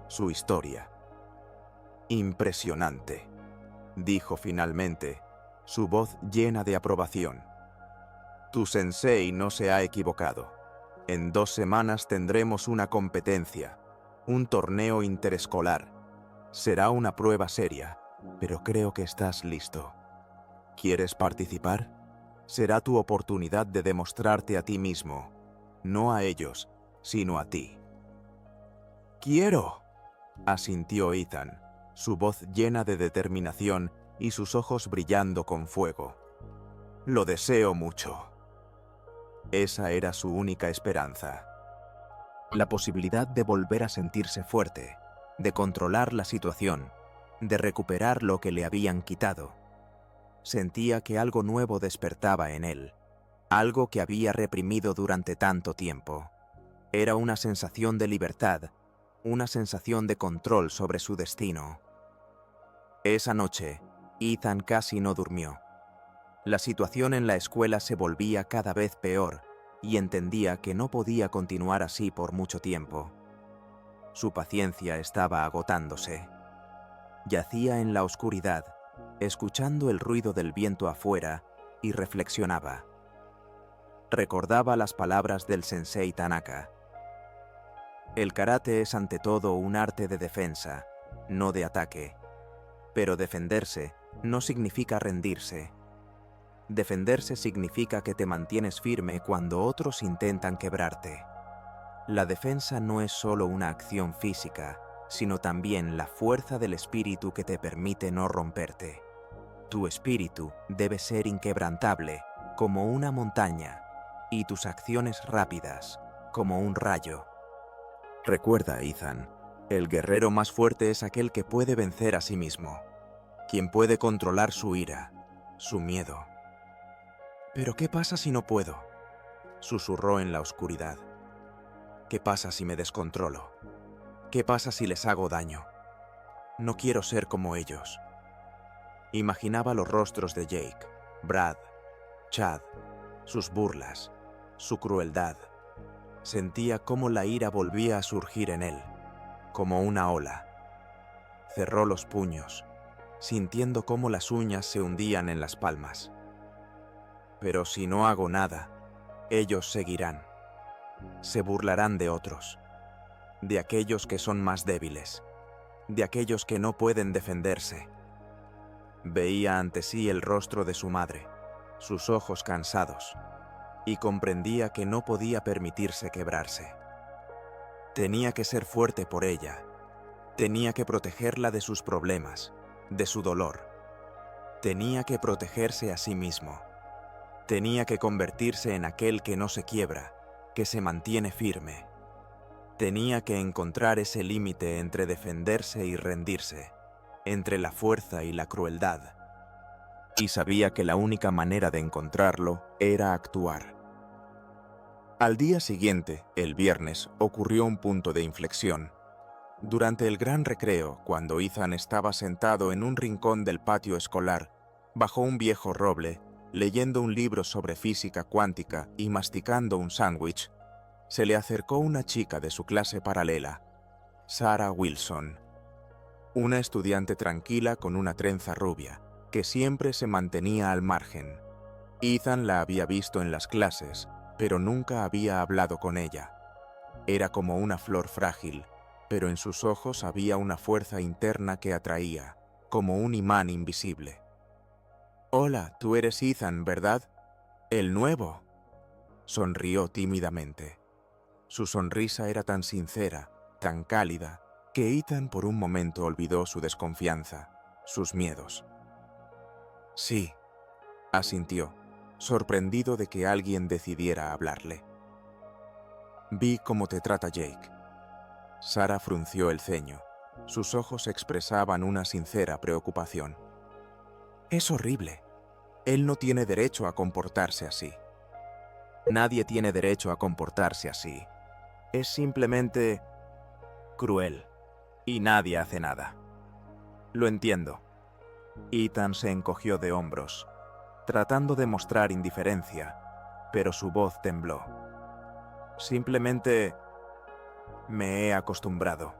su historia. «Impresionante», dijo finalmente, su voz llena de aprobación. «Tu sensei no se ha equivocado. En 2 semanas tendremos una competencia, un torneo interescolar. Será una prueba seria, pero creo que estás listo. ¿Quieres participar? Será tu oportunidad de demostrarte a ti mismo, no a ellos, sino a ti». «¡Quiero!», asintió Ethan, su voz llena de determinación y sus ojos brillando con fuego. «Lo deseo mucho». Esa era su única esperanza. La posibilidad de volver a sentirse fuerte, de controlar la situación, de recuperar lo que le habían quitado. Sentía que algo nuevo despertaba en él, algo que había reprimido durante tanto tiempo. Era una sensación de libertad, una sensación de control sobre su destino. Esa noche, Ethan casi no durmió. La situación en la escuela se volvía cada vez peor y entendía que no podía continuar así por mucho tiempo. Su paciencia estaba agotándose. Yacía en la oscuridad, escuchando el ruido del viento afuera, y reflexionaba. Recordaba las palabras del sensei Tanaka. El karate es ante todo un arte de defensa, no de ataque. Pero defenderse no significa rendirse. Defenderse significa que te mantienes firme cuando otros intentan quebrarte. La defensa no es solo una acción física, sino también la fuerza del espíritu que te permite no romperte. Tu espíritu debe ser inquebrantable, como una montaña, y tus acciones rápidas, como un rayo. Recuerda, Ethan, el guerrero más fuerte es aquel que puede vencer a sí mismo, quien puede controlar su ira, su miedo. «¿Pero qué pasa si no puedo?», susurró en la oscuridad. «¿Qué pasa si me descontrolo? ¿Qué pasa si les hago daño? No quiero ser como ellos». Imaginaba los rostros de Jake, Brad, Chad, sus burlas, su crueldad. Sentía cómo la ira volvía a surgir en él, como una ola. Cerró los puños, sintiendo cómo las uñas se hundían en las palmas. Pero si no hago nada, ellos seguirán. Se burlarán de otros, de aquellos que son más débiles, de aquellos que no pueden defenderse. Veía ante sí el rostro de su madre, sus ojos cansados, y comprendía que no podía permitirse quebrarse. Tenía que ser fuerte por ella, tenía que protegerla de sus problemas, de su dolor. Tenía que protegerse a sí mismo. Tenía que convertirse en aquel que no se quiebra, que se mantiene firme. Tenía que encontrar ese límite entre defenderse y rendirse, entre la fuerza y la crueldad. Y sabía que la única manera de encontrarlo era actuar. Al día siguiente, el viernes, ocurrió un punto de inflexión. Durante el gran recreo, cuando Ethan estaba sentado en un rincón del patio escolar, bajo un viejo roble, leyendo un libro sobre física cuántica y masticando un sándwich, se le acercó una chica de su clase paralela, Sarah Wilson, una estudiante tranquila con una trenza rubia, que siempre se mantenía al margen. Ethan la había visto en las clases, pero nunca había hablado con ella. Era como una flor frágil, pero en sus ojos había una fuerza interna que atraía, como un imán invisible. «Hola, tú eres Ethan, ¿verdad? El nuevo». Sonrió tímidamente. Su sonrisa era tan sincera, tan cálida, que Ethan por un momento olvidó su desconfianza, sus miedos. «Sí», asintió, sorprendido de que alguien decidiera hablarle. «Vi cómo te trata Jake». Sarah frunció el ceño. Sus ojos expresaban una sincera preocupación. «Es horrible. Él no tiene derecho a comportarse así». «Nadie tiene derecho a comportarse así. Es simplemente cruel. Y nadie hace nada». «Lo entiendo». Ethan se encogió de hombros, tratando de mostrar indiferencia, pero su voz tembló. «Simplemente me he acostumbrado.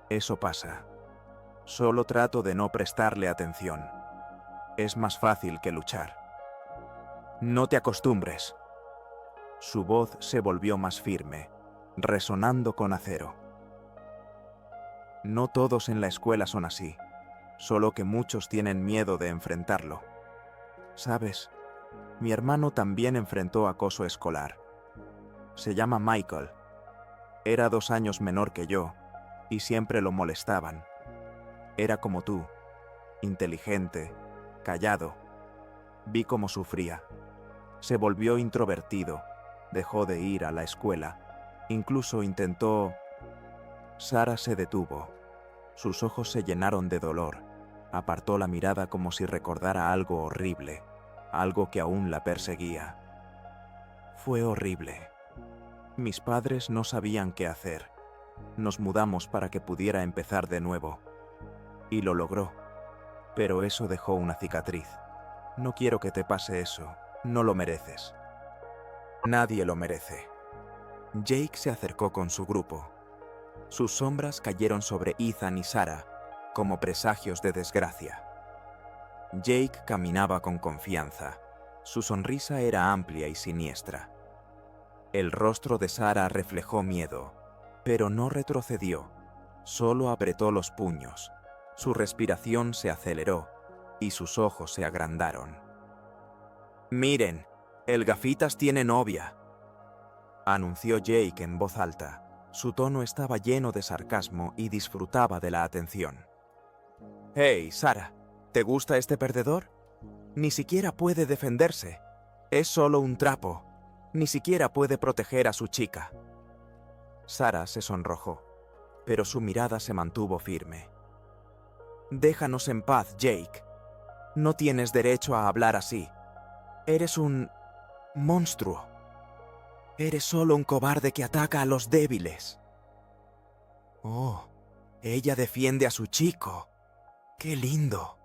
Eso pasa. Solo trato de no prestarle atención. Es más fácil que luchar». «No te acostumbres». Su voz se volvió más firme, resonando con acero. «No todos en la escuela son así, solo que muchos tienen miedo de enfrentarlo. ¿Sabes? Mi hermano también enfrentó acoso escolar. Se llama Michael. Era 2 años menor que yo, y siempre lo molestaban. Era como tú, inteligente, callado. Vi cómo sufría. Se volvió introvertido, dejó de ir a la escuela, incluso intentó...». Sarah se detuvo. Sus ojos se llenaron de dolor. Apartó la mirada como si recordara algo horrible, algo que aún la perseguía. «Fue horrible. Mis padres no sabían qué hacer. Nos mudamos para que pudiera empezar de nuevo. Y lo logró. Pero eso dejó una cicatriz. No quiero que te pase eso. No lo mereces». «Nadie lo merece». Jake se acercó con su grupo. Sus sombras cayeron sobre Ethan y Sarah, como presagios de desgracia. Jake caminaba con confianza. Su sonrisa era amplia y siniestra. El rostro de Sarah reflejó miedo, pero no retrocedió, solo apretó los puños. Su respiración se aceleró y sus ojos se agrandaron. «Miren, el gafitas tiene novia», anunció Jake en voz alta. Su tono estaba lleno de sarcasmo y disfrutaba de la atención. «Hey, Sarah, ¿te gusta este perdedor? Ni siquiera puede defenderse. Es solo un trapo. Ni siquiera puede proteger a su chica». Sarah se sonrojó, pero su mirada se mantuvo firme. «Déjanos en paz, Jake. No tienes derecho a hablar así. Eres un monstruo. Eres solo un cobarde que ataca a los débiles». «Oh, ella defiende a su chico. ¡Qué lindo!».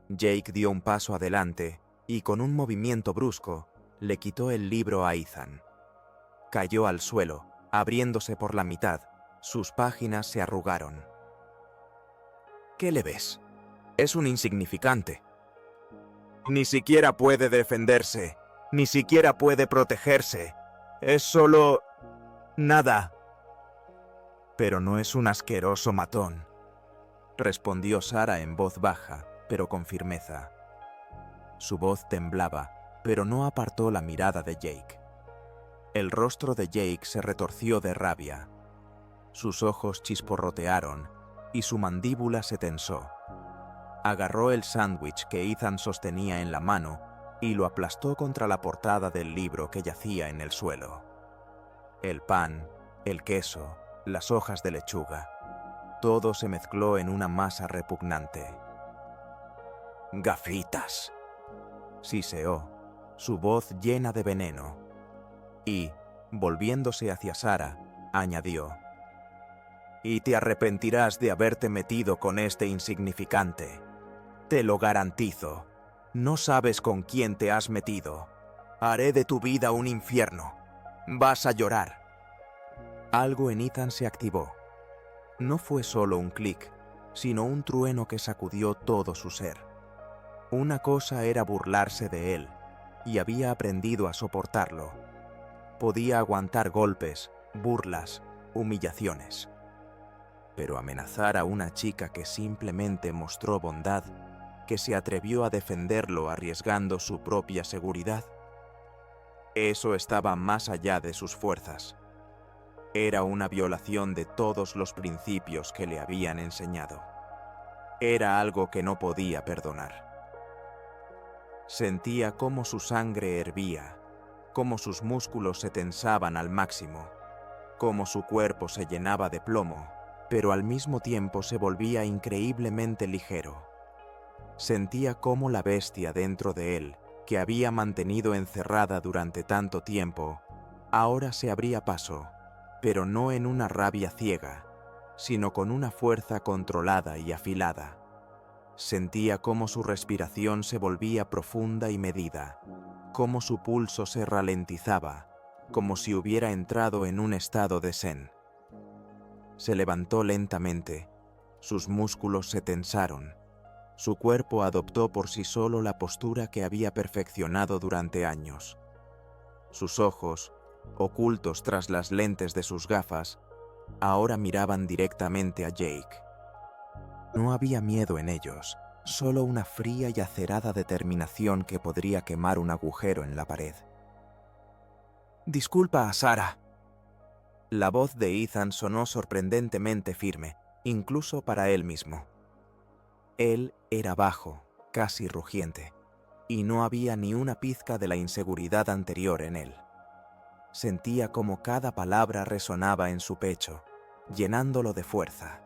Jake dio un paso adelante y con un movimiento brusco le quitó el libro a Ethan. Cayó al suelo, abriéndose por la mitad. Sus páginas se arrugaron. ¿Qué le ves? Es un insignificante. Ni siquiera puede defenderse, ni siquiera puede protegerse. Es solo... nada. Pero no es un asqueroso matón, respondió Sarah en voz baja, pero con firmeza. Su voz temblaba, pero no apartó la mirada de Jake. El rostro de Jake se retorció de rabia. Sus ojos chisporrotearon y su mandíbula se tensó. Agarró el sándwich que Ethan sostenía en la mano y lo aplastó contra la portada del libro que yacía en el suelo. El pan, el queso, las hojas de lechuga, todo se mezcló en una masa repugnante. «Gafitas», siseó, su voz llena de veneno. Y, volviéndose hacia Sarah, añadió: «Y te arrepentirás de haberte metido con este insignificante. Te lo garantizo. No sabes con quién te has metido. Haré de tu vida un infierno. Vas a llorar». Algo en Ethan se activó. No fue solo un clic, sino un trueno que sacudió todo su ser. Una cosa era burlarse de él, y había aprendido a soportarlo. Podía aguantar golpes, burlas, humillaciones. Pero amenazar a una chica que simplemente mostró bondad, que se atrevió a defenderlo arriesgando su propia seguridad, eso estaba más allá de sus fuerzas. Era una violación de todos los principios que le habían enseñado. Era algo que no podía perdonar. Sentía cómo su sangre hervía, cómo sus músculos se tensaban al máximo, cómo su cuerpo se llenaba de plomo, pero al mismo tiempo se volvía increíblemente ligero. Sentía cómo la bestia dentro de él, que había mantenido encerrada durante tanto tiempo, ahora se abría paso, pero no en una rabia ciega, sino con una fuerza controlada y afilada. Sentía cómo su respiración se volvía profunda y medida, cómo su pulso se ralentizaba, como si hubiera entrado en un estado de zen. Se levantó lentamente, sus músculos se tensaron, su cuerpo adoptó por sí solo la postura que había perfeccionado durante años. Sus ojos, ocultos tras las lentes de sus gafas, ahora miraban directamente a Jake. No había miedo en ellos, solo una fría y acerada determinación que podría quemar un agujero en la pared. «Disculpa a Sarah». La voz de Ethan sonó sorprendentemente firme, incluso para él mismo. Él era bajo, casi rugiente, y no había ni una pizca de la inseguridad anterior en él. Sentía como cada palabra resonaba en su pecho, llenándolo de fuerza.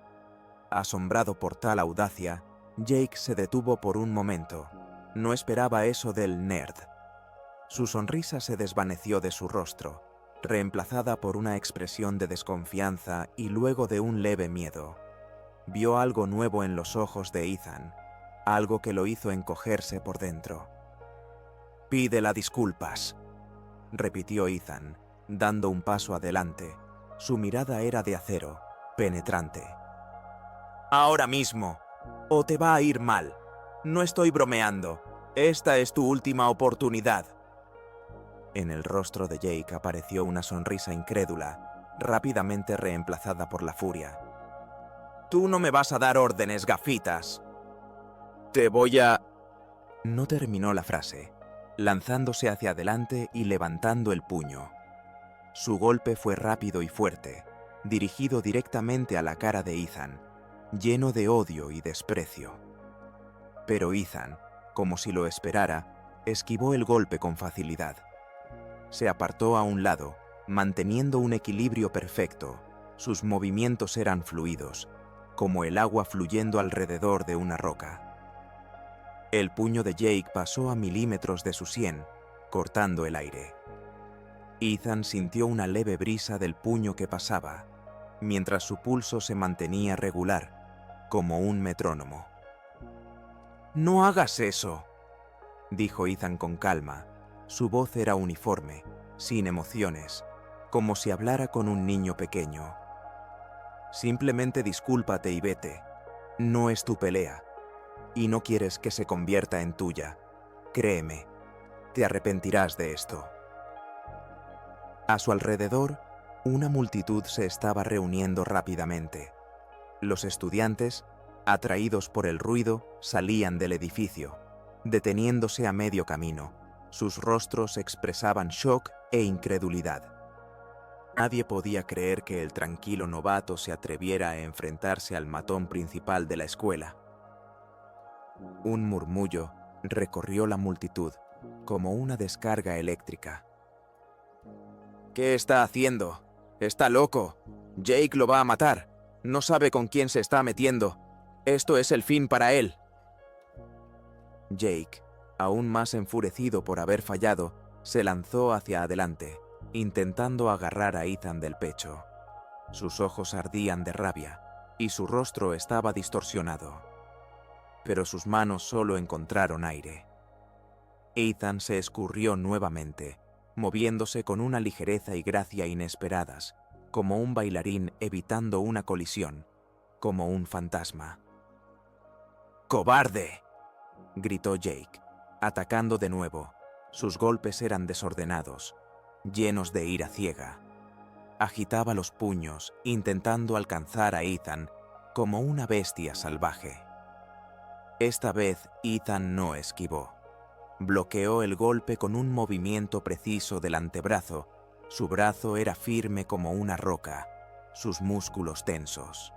Asombrado por tal audacia, Jake se detuvo por un momento. No esperaba eso del nerd. Su sonrisa se desvaneció de su rostro, reemplazada por una expresión de desconfianza y luego de un leve miedo. Vio algo nuevo en los ojos de Ethan, algo que lo hizo encogerse por dentro. «Pídela disculpas», repitió Ethan, dando un paso adelante. Su mirada era de acero, penetrante. «Ahora mismo, o te va a ir mal. No estoy bromeando. Esta es tu última oportunidad». En el rostro de Jake apareció una sonrisa incrédula, rápidamente reemplazada por la furia. «Tú no me vas a dar órdenes, gafitas. Te voy a...» No terminó la frase, lanzándose hacia adelante y levantando el puño. Su golpe fue rápido y fuerte, dirigido directamente a la cara de Ethan, lleno de odio y desprecio. Pero Ethan, como si lo esperara, esquivó el golpe con facilidad. Se apartó a un lado, manteniendo un equilibrio perfecto. Sus movimientos eran fluidos, como el agua fluyendo alrededor de una roca. El puño de Jake pasó a milímetros de su sien, cortando el aire. Ethan sintió una leve brisa del puño que pasaba, mientras su pulso se mantenía regular, como un metrónomo. «No hagas eso», dijo Ethan con calma. Su voz era uniforme, sin emociones, como si hablara con un niño pequeño. «Simplemente discúlpate y vete. No es tu pelea, y no quieres que se convierta en tuya. Créeme, te arrepentirás de esto. A su alrededor, una multitud se estaba reuniendo rápidamente. Los estudiantes, atraídos por el ruido, salían del edificio, deteniéndose a medio camino. Sus rostros expresaban shock e incredulidad. Nadie podía creer que el tranquilo novato se atreviera a enfrentarse al matón principal de la escuela. Un murmullo recorrió la multitud, como una descarga eléctrica. ¿Qué está haciendo? ¡Está loco! Jake lo va a matar. No sabe con quién se está metiendo. Esto es el fin para él. Jake, aún más enfurecido por haber fallado, se lanzó hacia adelante, intentando agarrar a Ethan del pecho. Sus ojos ardían de rabia, y su rostro estaba distorsionado. Pero sus manos solo encontraron aire. Ethan se escurrió nuevamente, moviéndose con una ligereza y gracia inesperadas, como un bailarín evitando una colisión, como un fantasma. ¡Cobarde!, gritó Jake, atacando de nuevo. Sus golpes eran desordenados, llenos de ira ciega. Agitaba los puños, intentando alcanzar a Ethan como una bestia salvaje. Esta vez Ethan no esquivó. Bloqueó el golpe con un movimiento preciso del antebrazo. Su brazo era firme como una roca, sus músculos tensos.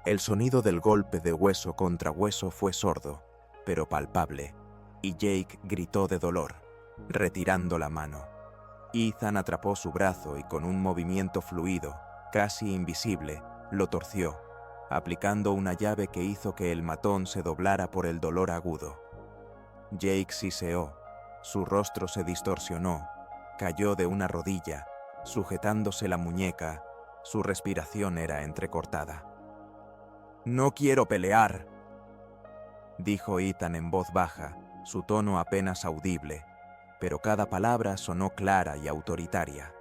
El sonido del golpe de hueso contra hueso fue sordo, pero palpable, y Jake gritó de dolor, retirando la mano. Ethan atrapó su brazo y con un movimiento fluido, casi invisible, lo torció, aplicando una llave que hizo que el matón se doblara por el dolor agudo. Jake siseó, su rostro se distorsionó, cayó de una rodilla, sujetándose la muñeca, su respiración era entrecortada. «No quiero pelear», dijo Ethan en voz baja, su tono apenas audible, pero cada palabra sonó clara y autoritaria.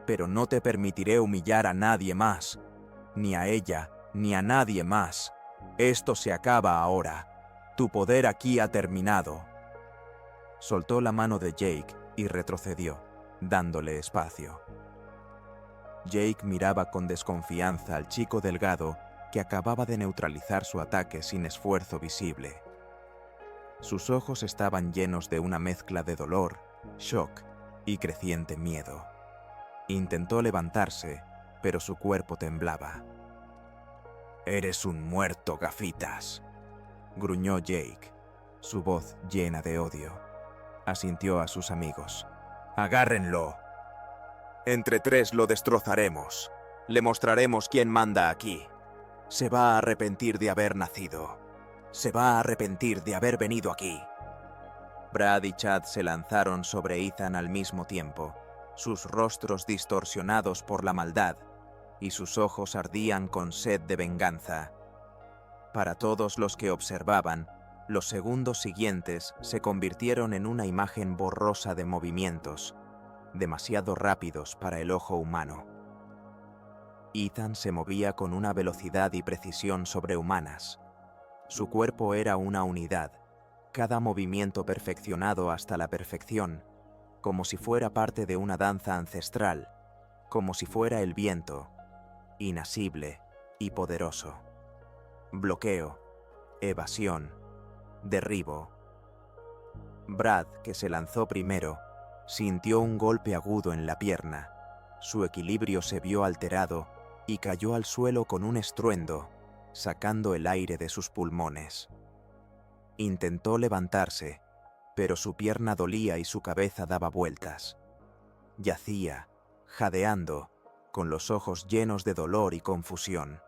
«Pero no te permitiré humillar a nadie más, ni a ella, ni a nadie más. Esto se acaba ahora. Tu poder aquí ha terminado». Soltó la mano de Jake y retrocedió, dándole espacio. Jake miraba con desconfianza al chico delgado que acababa de neutralizar su ataque sin esfuerzo visible. Sus ojos estaban llenos de una mezcla de dolor, shock y creciente miedo. Intentó levantarse, pero su cuerpo temblaba. «Eres un muerto, gafitas», gruñó Jake, su voz llena de odio. Asintió a sus amigos. «Agárrenlo. Entre tres lo destrozaremos. Le mostraremos quién manda aquí. Se va a arrepentir de haber nacido. Se va a arrepentir de haber venido aquí». Brad y Chad se lanzaron sobre Ethan al mismo tiempo, sus rostros distorsionados por la maldad, y sus ojos ardían con sed de venganza. Para todos los que observaban, los segundos siguientes se convirtieron en una imagen borrosa de movimientos, demasiado rápidos para el ojo humano. Ethan se movía con una velocidad y precisión sobrehumanas. Su cuerpo era una unidad, cada movimiento perfeccionado hasta la perfección, como si fuera parte de una danza ancestral, como si fuera el viento, inasible y poderoso. Bloqueo, evasión, derribo. Brad, que se lanzó primero, sintió un golpe agudo en la pierna. Su equilibrio se vio alterado y cayó al suelo con un estruendo, sacando el aire de sus pulmones. Intentó levantarse, pero su pierna dolía y su cabeza daba vueltas. Yacía, jadeando, con los ojos llenos de dolor y confusión.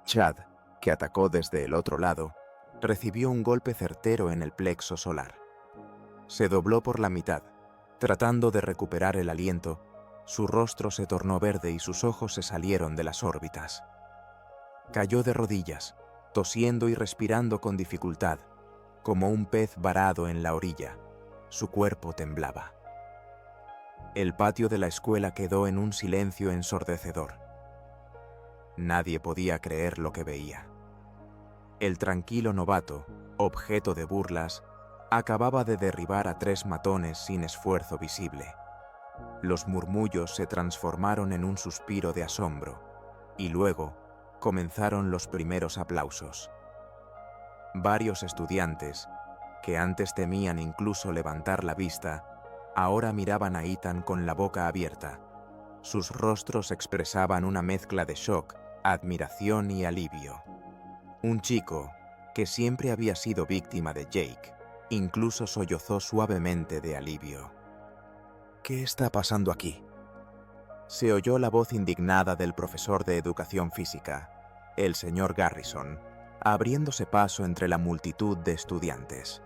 Chad, que atacó desde el otro lado, recibió un golpe certero en el plexo solar. Se dobló por la mitad, tratando de recuperar el aliento. Su rostro se tornó verde y sus ojos se salieron de las órbitas. Cayó de rodillas, tosiendo y respirando con dificultad, como un pez varado en la orilla. Su cuerpo temblaba. El patio de la escuela quedó en un silencio ensordecedor. Nadie podía creer lo que veía. El tranquilo novato, objeto de burlas, acababa de derribar a 3 matones sin esfuerzo visible. Los murmullos se transformaron en un suspiro de asombro, y luego comenzaron los primeros aplausos. Varios estudiantes, que antes temían incluso levantar la vista, ahora miraban a Ethan con la boca abierta. Sus rostros expresaban una mezcla de shock, admiración y alivio. Un chico, que siempre había sido víctima de Jake, incluso sollozó suavemente de alivio. ¿Qué está pasando aquí? Se oyó la voz indignada del profesor de educación física, el señor Garrison, abriéndose paso entre la multitud de estudiantes.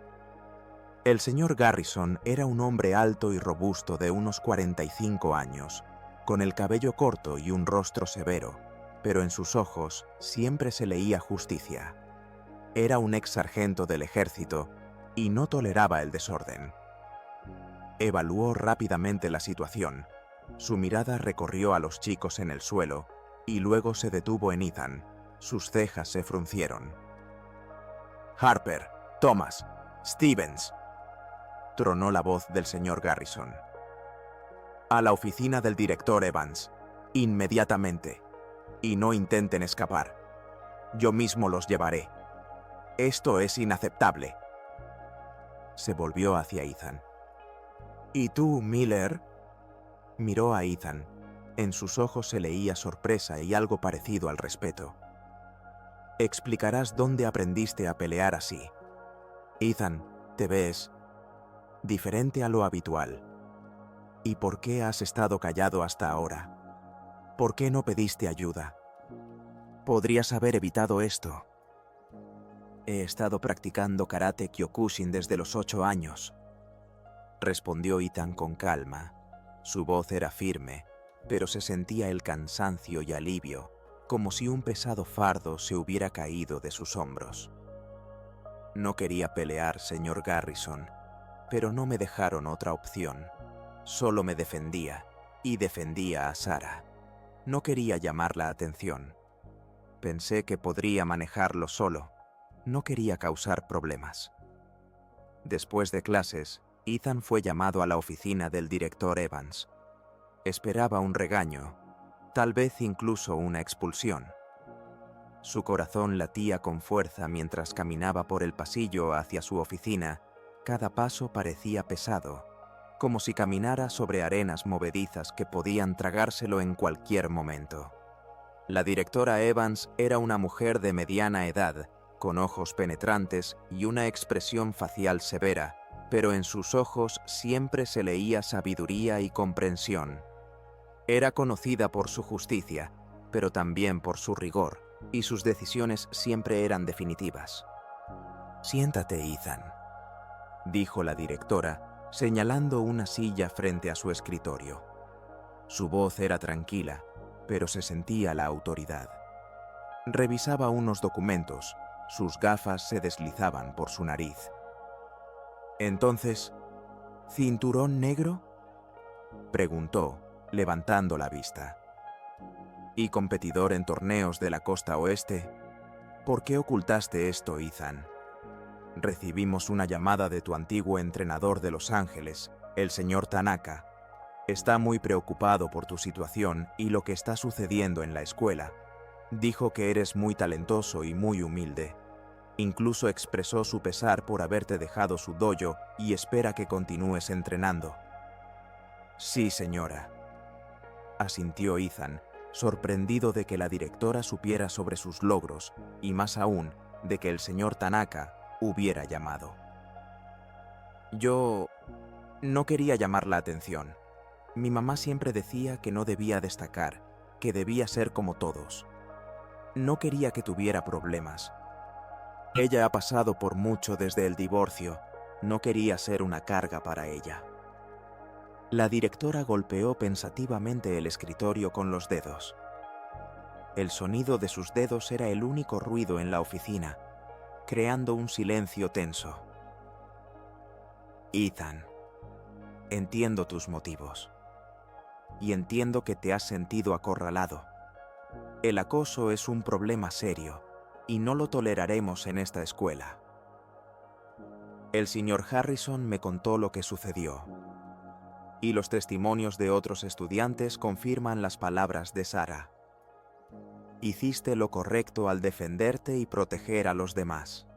El señor Garrison era un hombre alto y robusto de unos 45 años, con el cabello corto y un rostro severo, pero en sus ojos siempre se leía justicia. Era un ex sargento del ejército y no toleraba el desorden. Evaluó rápidamente la situación. Su mirada recorrió a los chicos en el suelo y luego se detuvo en Ethan. Sus cejas se fruncieron. «Harper, Thomas, Stevens», tronó la voz del señor Garrison. «A la oficina del director Evans, inmediatamente, y no intenten escapar. Yo mismo los llevaré. Esto es inaceptable». Se volvió hacia Ethan. «¿Y tú, Miller?», miró a Ethan. En sus ojos se leía sorpresa y algo parecido al respeto. «Explicarás dónde aprendiste a pelear así. Ethan, te ves diferente a lo habitual. ¿Y por qué has estado callado hasta ahora? ¿Por qué no pediste ayuda? Podrías haber evitado esto». «He estado practicando karate kyokushin desde los 8 años», respondió Ethan con calma. Su voz era firme, pero se sentía el cansancio y alivio, como si un pesado fardo se hubiera caído de sus hombros. «No quería pelear, señor Garrison, pero no me dejaron otra opción. Solo me defendía, y defendía a Sarah. No quería llamar la atención. Pensé que podría manejarlo solo. No quería causar problemas». Después de clases, Ethan fue llamado a la oficina del director Evans. Esperaba un regaño, tal vez incluso una expulsión. Su corazón latía con fuerza mientras caminaba por el pasillo hacia su oficina. Cada paso parecía pesado, como si caminara sobre arenas movedizas que podían tragárselo en cualquier momento. La directora Evans era una mujer de mediana edad, con ojos penetrantes y una expresión facial severa, pero en sus ojos siempre se leía sabiduría y comprensión. Era conocida por su justicia, pero también por su rigor, y sus decisiones siempre eran definitivas. «Siéntate, Ethan», dijo la directora, señalando una silla frente a su escritorio. Su voz era tranquila, pero se sentía la autoridad. Revisaba unos documentos, sus gafas se deslizaban por su nariz. «Entonces, ¿cinturón negro?», preguntó, levantando la vista. «¿Y competidor en torneos de la costa oeste? ¿Por qué ocultaste esto, Ethan? Recibimos una llamada de tu antiguo entrenador de Los Ángeles, el señor Tanaka. Está muy preocupado por tu situación y lo que está sucediendo en la escuela. Dijo que eres muy talentoso y muy humilde. Incluso expresó su pesar por haberte dejado su dojo y espera que continúes entrenando». «Sí, señora», asintió Ethan, sorprendido de que la directora supiera sobre sus logros y más aún de que el señor Tanaka hubiera llamado. «Yo no quería llamar la atención. Mi mamá siempre decía que no debía destacar, que debía ser como todos. No quería que tuviera problemas. Ella ha pasado por mucho desde el divorcio. No quería ser una carga para ella». La directora golpeó pensativamente el escritorio con los dedos. El sonido de sus dedos era el único ruido en la oficina, creando un silencio tenso. «Ethan, entiendo tus motivos. Y entiendo que te has sentido acorralado. El acoso es un problema serio y no lo toleraremos en esta escuela. El señor Harrison me contó lo que sucedió, y los testimonios de otros estudiantes confirman las palabras de Sarah. Hiciste lo correcto al defenderte y proteger a los demás.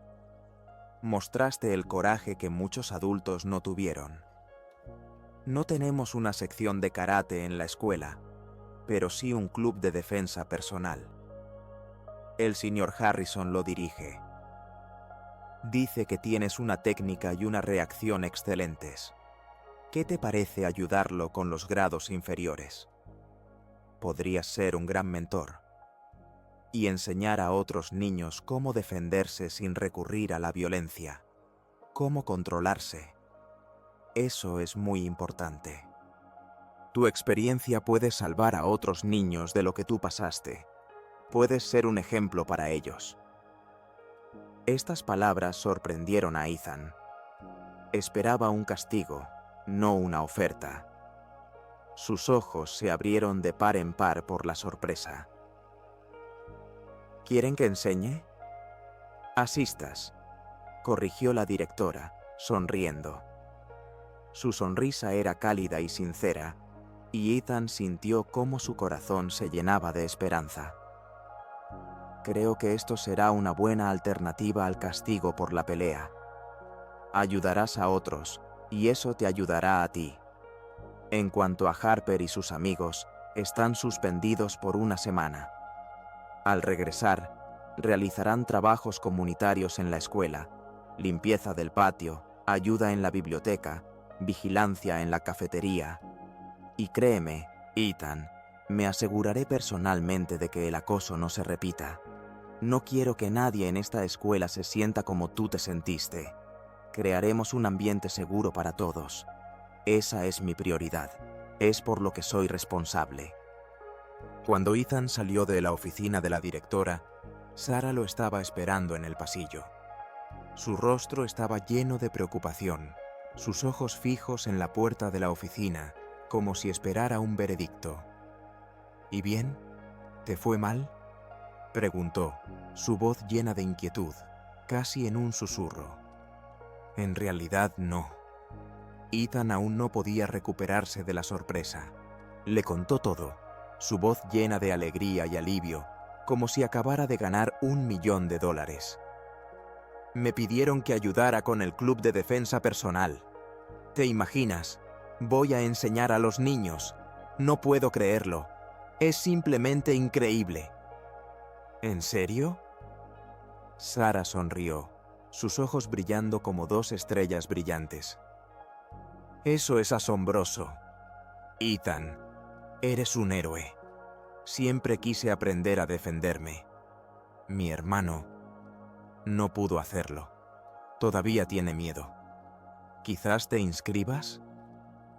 Mostraste el coraje que muchos adultos no tuvieron. No tenemos una sección de karate en la escuela, pero sí un club de defensa personal. El señor Harrison lo dirige. Dice que tienes una técnica y una reacción excelentes. ¿Qué te parece ayudarlo con los grados inferiores? Podrías ser un gran mentor y enseñar a otros niños cómo defenderse sin recurrir a la violencia, cómo controlarse. Eso es muy importante. Tu experiencia puede salvar a otros niños de lo que tú pasaste. Puedes ser un ejemplo para ellos. Estas palabras sorprendieron a Ethan. Esperaba un castigo, no una oferta. Sus ojos se abrieron de par en par por la sorpresa. ¿Quieren que enseñe? Asistas, corrigió la directora, sonriendo. Su sonrisa era cálida y sincera, y Ethan sintió cómo su corazón se llenaba de esperanza. Creo que esto será una buena alternativa al castigo por la pelea. Ayudarás a otros, y eso te ayudará a ti. En cuanto a Harper y sus amigos, están suspendidos por una semana. Al regresar, realizarán trabajos comunitarios en la escuela, limpieza del patio, ayuda en la biblioteca, vigilancia en la cafetería. Y créeme, Ethan, me aseguraré personalmente de que el acoso no se repita. No quiero que nadie en esta escuela se sienta como tú te sentiste. Crearemos un ambiente seguro para todos. Esa es mi prioridad. Es por lo que soy responsable. Cuando Ethan salió de la oficina de la directora, Sarah lo estaba esperando en el pasillo. Su rostro estaba lleno de preocupación, sus ojos fijos en la puerta de la oficina, como si esperara un veredicto. ¿Y bien? ¿Te fue mal?, preguntó, su voz llena de inquietud, casi en un susurro. En realidad no. Ethan aún no podía recuperarse de la sorpresa. Le contó todo, su voz llena de alegría y alivio, como si acabara de ganar $1 millón. Me pidieron que ayudara con el club de defensa personal. ¿Te imaginas? Voy a enseñar a los niños. No puedo creerlo. Es simplemente increíble. ¿En serio? Sarah sonrió, sus ojos brillando como 2 estrellas brillantes. Eso es asombroso. Ethan, eres un héroe. Siempre quise aprender a defenderme. Mi hermano no pudo hacerlo. Todavía tiene miedo. ¿Quizás te inscribas?,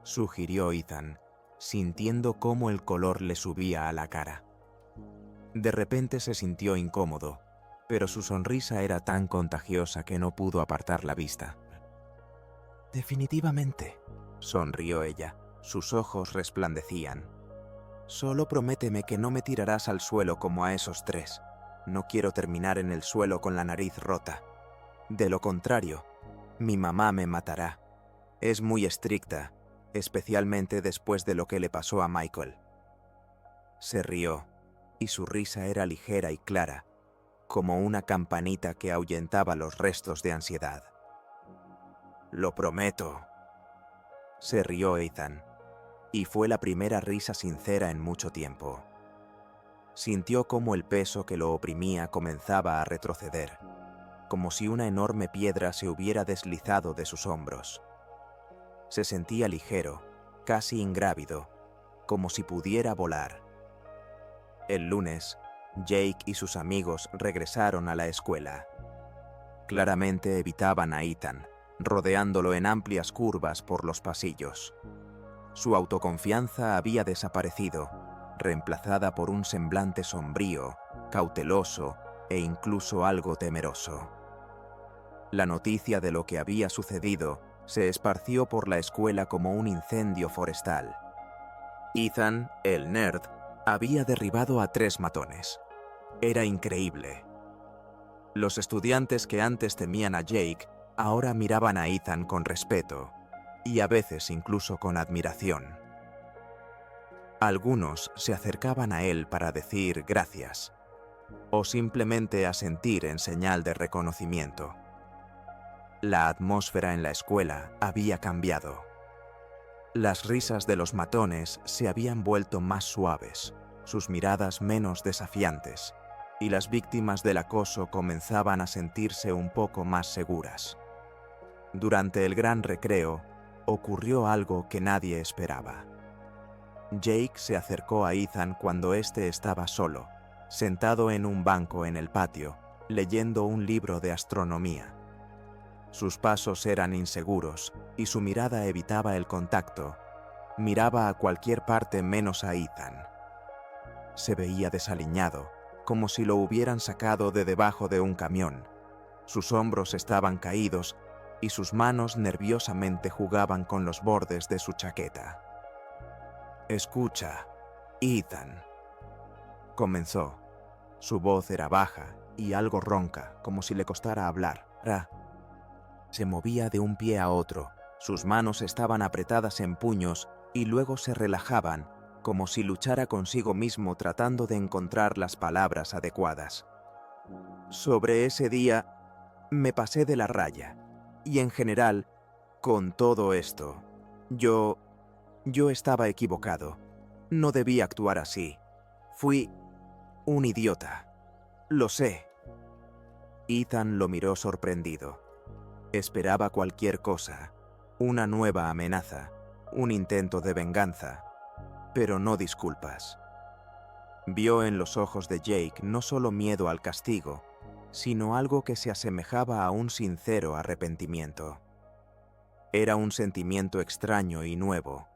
sugirió Ethan, sintiendo cómo el color le subía a la cara. De repente se sintió incómodo, pero su sonrisa era tan contagiosa que no pudo apartar la vista. Definitivamente, sonrió ella, sus ojos resplandecían. Solo prométeme que no me tirarás al suelo como a esos 3. No quiero terminar en el suelo con la nariz rota. De lo contrario, mi mamá me matará. Es muy estricta, especialmente después de lo que le pasó a Michael. Se rió, y su risa era ligera y clara, como una campanita que ahuyentaba los restos de ansiedad. Lo prometo. Se rió Ethan, y fue la primera risa sincera en mucho tiempo. Sintió cómo el peso que lo oprimía comenzaba a retroceder, como si una enorme piedra se hubiera deslizado de sus hombros. Se sentía ligero, casi ingrávido, como si pudiera volar. El lunes, Jake y sus amigos regresaron a la escuela. Claramente evitaban a Ethan, rodeándolo en amplias curvas por los pasillos. Su autoconfianza había desaparecido, reemplazada por un semblante sombrío, cauteloso e incluso algo temeroso. La noticia de lo que había sucedido se esparció por la escuela como un incendio forestal. Ethan, el nerd, Había derribado a 3 matones. Era increíble. Los estudiantes que antes temían a Jake ahora miraban a Ethan con respeto y a veces incluso con admiración. Algunos se acercaban a él para decir gracias o simplemente asentir en señal de reconocimiento. La atmósfera en la escuela había cambiado. Las risas de los matones se habían vuelto más suaves, sus miradas menos desafiantes, y las víctimas del acoso comenzaban a sentirse un poco más seguras. Durante el gran recreo, ocurrió algo que nadie esperaba. Jake se acercó a Ethan cuando éste estaba solo, sentado en un banco en el patio, leyendo un libro de astronomía. Sus pasos eran inseguros y su mirada evitaba el contacto. Miraba a cualquier parte menos a Ethan. Se veía desaliñado, como si lo hubieran sacado de debajo de un camión. Sus hombros estaban caídos y sus manos nerviosamente jugaban con los bordes de su chaqueta. «Escucha, Ethan», comenzó. Su voz era baja y algo ronca, como si le costara hablar. Se movía de un pie a otro, sus manos estaban apretadas en puños y luego se relajaban, como si luchara consigo mismo tratando de encontrar las palabras adecuadas. «Sobre ese día, me pasé de la raya, y en general, con todo esto, yo estaba equivocado. No debí actuar así. Fui un idiota. Lo sé». Ethan lo miró sorprendido. Esperaba cualquier cosa, una nueva amenaza, un intento de venganza, pero no disculpas. Vio en los ojos de Jake no solo miedo al castigo, sino algo que se asemejaba a un sincero arrepentimiento. Era un sentimiento extraño y nuevo,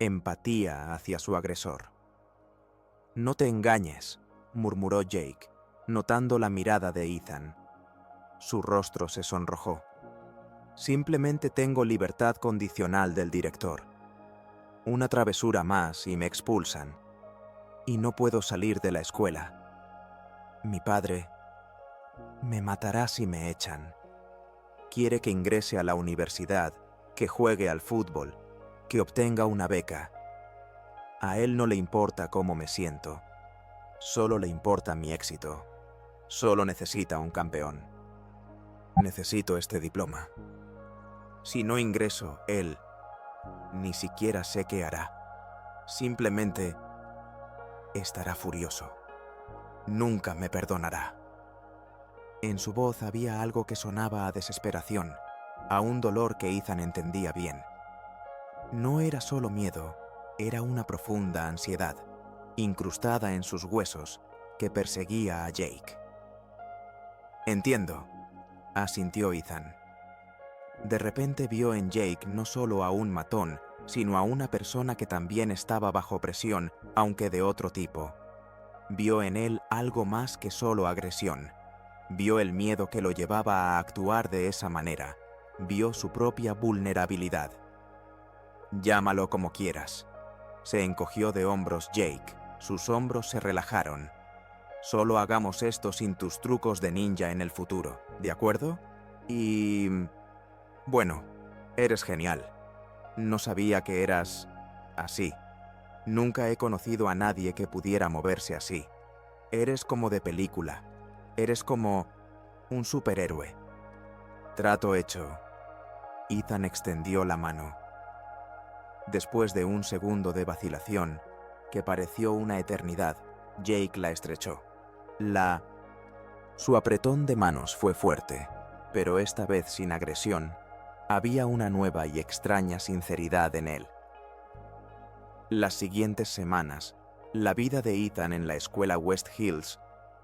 empatía hacia su agresor. «No te engañes», murmuró Jake, notando la mirada de Ethan. Su rostro se sonrojó. «Simplemente tengo libertad condicional del director. Una travesura más y me expulsan. Y no puedo salir de la escuela. Mi padre me matará si me echan. Quiere que ingrese a la universidad, que juegue al fútbol, que obtenga una beca. A él no le importa cómo me siento. Solo le importa mi éxito. Solo necesita un campeón. Necesito este diploma. Si no ingreso, él ni siquiera sé qué hará. Simplemente estará furioso. Nunca me perdonará». En su voz había algo que sonaba a desesperación, a un dolor que Ethan entendía bien. No era solo miedo, era una profunda ansiedad, incrustada en sus huesos, que perseguía a Jake. «Entiendo», asintió Ethan. De repente vio en Jake no solo a un matón, sino a una persona que también estaba bajo presión, aunque de otro tipo. Vio en él algo más que solo agresión. Vio el miedo que lo llevaba a actuar de esa manera. Vio su propia vulnerabilidad. «Llámalo como quieras». Se encogió de hombros Jake. Sus hombros se relajaron. «Solo hagamos esto sin tus trucos de ninja en el futuro, ¿de acuerdo? Y... bueno, eres genial. No sabía que eras así. Nunca he conocido a nadie que pudiera moverse así. Eres como de película. Eres como un superhéroe». «Trato hecho». Ethan extendió la mano. Después de un segundo de vacilación, que pareció una eternidad, Jake la estrechó. Su apretón de manos fue fuerte, pero esta vez sin agresión. Había una nueva y extraña sinceridad en él. Las siguientes semanas, la vida de Ethan en la escuela West Hills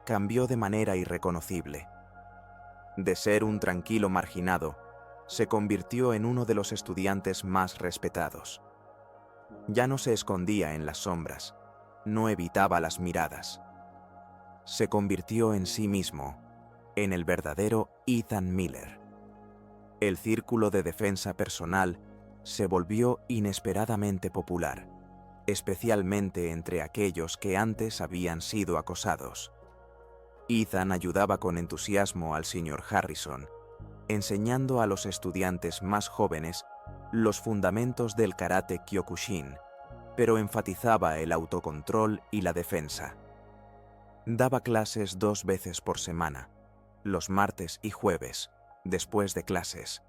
cambió de manera irreconocible. De ser un tranquilo marginado, se convirtió en uno de los estudiantes más respetados. Ya no se escondía en las sombras, no evitaba las miradas. Se convirtió en sí mismo, en el verdadero Ethan Miller. El círculo de defensa personal se volvió inesperadamente popular. especialmente entre aquellos que antes habían sido acosados. Ethan ayudaba con entusiasmo al Sr. Harrison, enseñando a los estudiantes más jóvenes los fundamentos del karate Kyokushin, pero enfatizaba el autocontrol y la defensa. Daba clases 2 veces por semana, los martes y jueves, después de clases,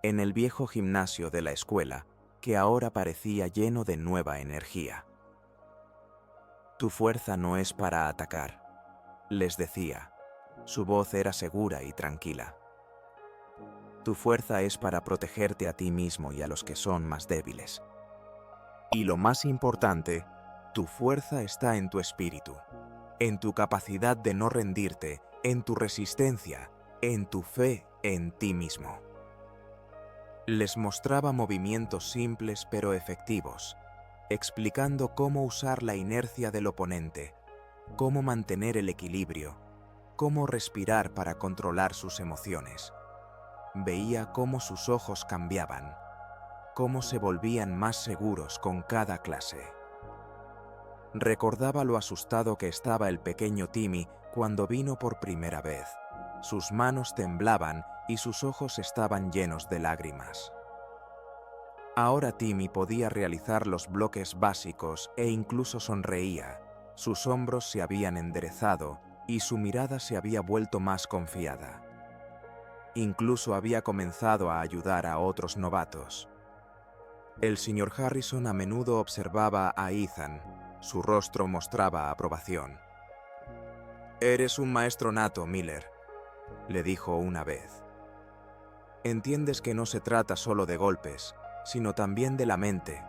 en el viejo gimnasio de la escuela, que ahora parecía lleno de nueva energía. Tu fuerza no es para atacar, les decía. Su voz era segura y tranquila. Tu fuerza es para protegerte a ti mismo y a los que son más débiles. Y lo más importante, tu fuerza está en tu espíritu, en tu capacidad de no rendirte, en tu resistencia, en tu fe en ti mismo. Les mostraba movimientos simples pero efectivos, explicando cómo usar la inercia del oponente, cómo mantener el equilibrio, cómo respirar para controlar sus emociones. Veía cómo sus ojos cambiaban, cómo se volvían más seguros con cada clase. Recordaba lo asustado que estaba el pequeño Timmy cuando vino por primera vez. Sus manos temblaban y sus ojos estaban llenos de lágrimas. Ahora Timmy podía realizar los bloques básicos e incluso sonreía. Sus hombros se habían enderezado y su mirada se había vuelto más confiada. Incluso había comenzado a ayudar a otros novatos. El Sr. Harrison a menudo observaba a Ethan. Su rostro mostraba aprobación. «Eres un maestro nato, Miller», le dijo una vez. «Entiendes que no se trata solo de golpes, sino también de la mente».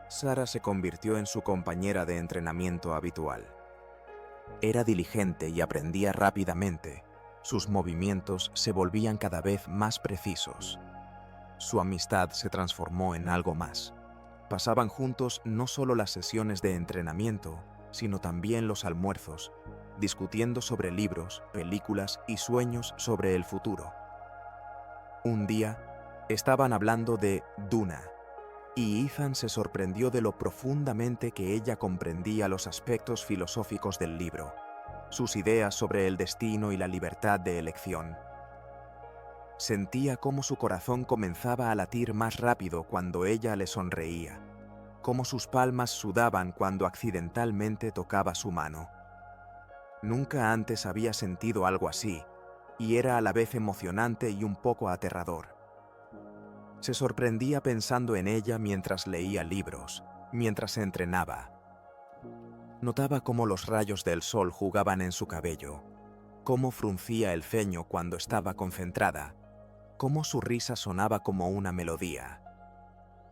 Sara se convirtió en su compañera de entrenamiento habitual. Era diligente y aprendía rápidamente. Sus movimientos se volvían cada vez más precisos. Su amistad se transformó en algo más. Pasaban juntos no solo las sesiones de entrenamiento, sino también los almuerzos, discutiendo sobre libros, películas y sueños sobre el futuro. Un día, estaban hablando de Duna, y Ethan se sorprendió de lo profundamente que ella comprendía los aspectos filosóficos del libro, sus ideas sobre el destino y la libertad de elección. Sentía cómo su corazón comenzaba a latir más rápido cuando ella le sonreía, cómo sus palmas sudaban cuando accidentalmente tocaba su mano. Nunca antes había sentido algo así, y era a la vez emocionante y un poco aterrador. Se sorprendía pensando en ella mientras leía libros, mientras entrenaba. Notaba cómo los rayos del sol jugaban en su cabello, cómo fruncía el ceño cuando estaba concentrada, cómo su risa sonaba como una melodía.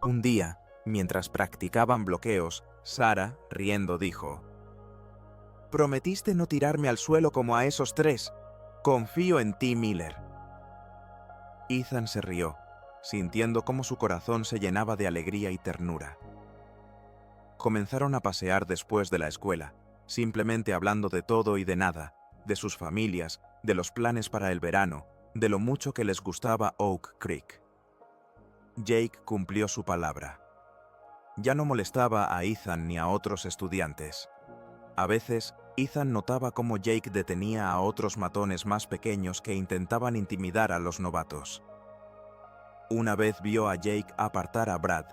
Un día, mientras practicaban bloqueos, Sara, riendo, dijo: «Prometiste no tirarme al suelo como a esos 3. Confío en ti, Miller». Ethan se rió, sintiendo cómo su corazón se llenaba de alegría y ternura. Comenzaron a pasear después de la escuela, simplemente hablando de todo y de nada, de sus familias, de los planes para el verano, de lo mucho que les gustaba Oak Creek. Jake cumplió su palabra. Ya no molestaba a Ethan ni a otros estudiantes. A veces, Ethan notaba cómo Jake detenía a otros matones más pequeños que intentaban intimidar a los novatos. Una vez vio a Jake apartar a Brad,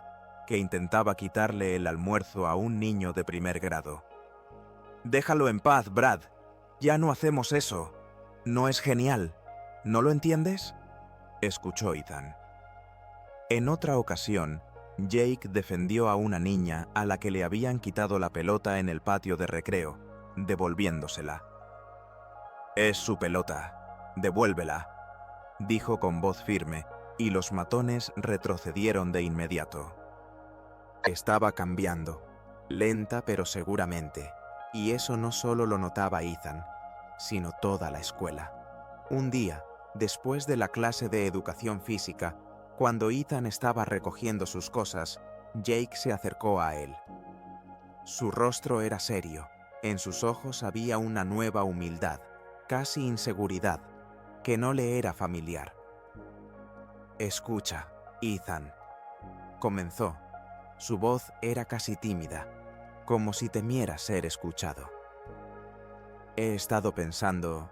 que intentaba quitarle el almuerzo a un niño de primer grado. «Déjalo en paz, Brad. Ya no hacemos eso. ¿No es genial? ¿No lo entiendes?», escuchó Ethan. En otra ocasión, Jake defendió a una niña a la que le habían quitado la pelota en el patio de recreo, devolviéndosela. «Es su pelota. Devuélvela», dijo con voz firme, y los matones retrocedieron de inmediato. Estaba cambiando, lenta pero seguramente, y eso no solo lo notaba Ethan, sino toda la escuela. Un día, después de la clase de educación física, cuando Ethan estaba recogiendo sus cosas, Jake se acercó a él. Su rostro era serio, en sus ojos había una nueva humildad, casi inseguridad, que no le era familiar. «Escucha, Ethan», comenzó. Su voz era casi tímida, como si temiera ser escuchado. He estado pensando...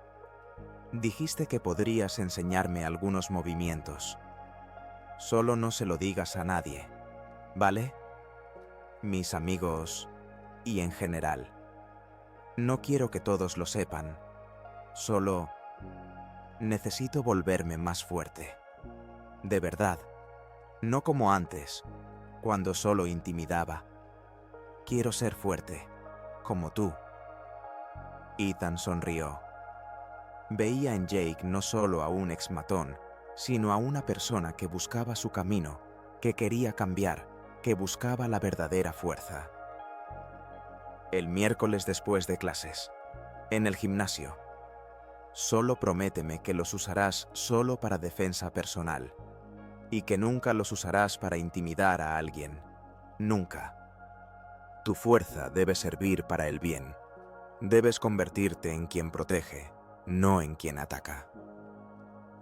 Dijiste que podrías enseñarme algunos movimientos. Solo no se lo digas a nadie, ¿vale? Mis amigos y en general. No quiero que todos lo sepan. Solo necesito volverme más fuerte. De verdad. No como antes, cuando solo intimidaba. Quiero ser fuerte, como tú. Ethan sonrió. Veía en Jake no solo a un ex-matón, sino a una persona que buscaba su camino, que quería cambiar, que buscaba la verdadera fuerza. El miércoles después de clases, en el gimnasio. Solo prométeme que los usarás solo para defensa personal y que nunca los usarás para intimidar a alguien. Nunca. Tu fuerza debe servir para el bien. Debes convertirte en quien protege, no en quien ataca.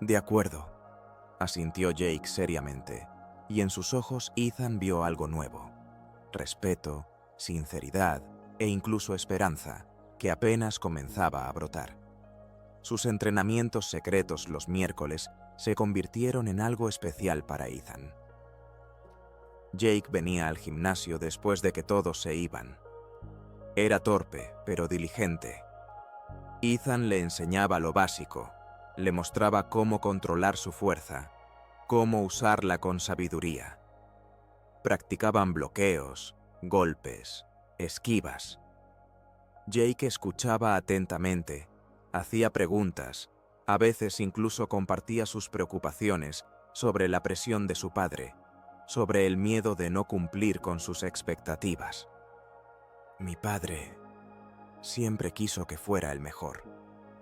De acuerdo, asintió Jake seriamente, y en sus ojos Ethan vio algo nuevo. Respeto, sinceridad e incluso esperanza, que apenas comenzaba a brotar. Sus entrenamientos secretos los miércoles se convirtieron en algo especial para Ethan. Jake venía al gimnasio después de que todos se iban. Era torpe, pero diligente. Ethan le enseñaba lo básico, le mostraba cómo controlar su fuerza, cómo usarla con sabiduría. Practicaban bloqueos, golpes, esquivas. Jake escuchaba atentamente, hacía preguntas, a veces incluso compartía sus preocupaciones sobre la presión de su padre, sobre el miedo de no cumplir con sus expectativas. Mi padre siempre quiso que fuera el mejor,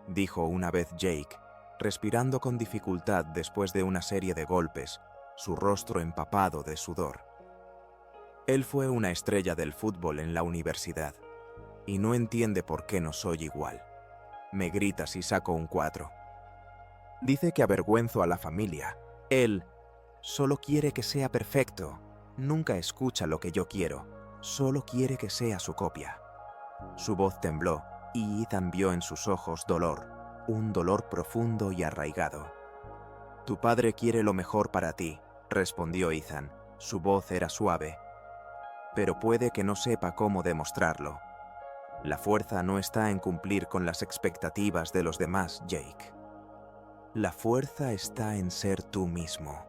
dijo una vez Jake, respirando con dificultad después de una serie de golpes, su rostro empapado de sudor. Él fue una estrella del fútbol en la universidad, y no entiende por qué no soy igual. Me grita si saco un 4. Dice que avergüenzo a la familia. Él solo quiere que sea perfecto. Nunca escucha lo que yo quiero. Solo quiere que sea su copia. Su voz tembló y Ethan vio en sus ojos dolor, un dolor profundo y arraigado. Tu padre quiere lo mejor para ti, respondió Ethan. Su voz era suave. Pero puede que no sepa cómo demostrarlo. La fuerza no está en cumplir con las expectativas de los demás, Jake. La fuerza está en ser tú mismo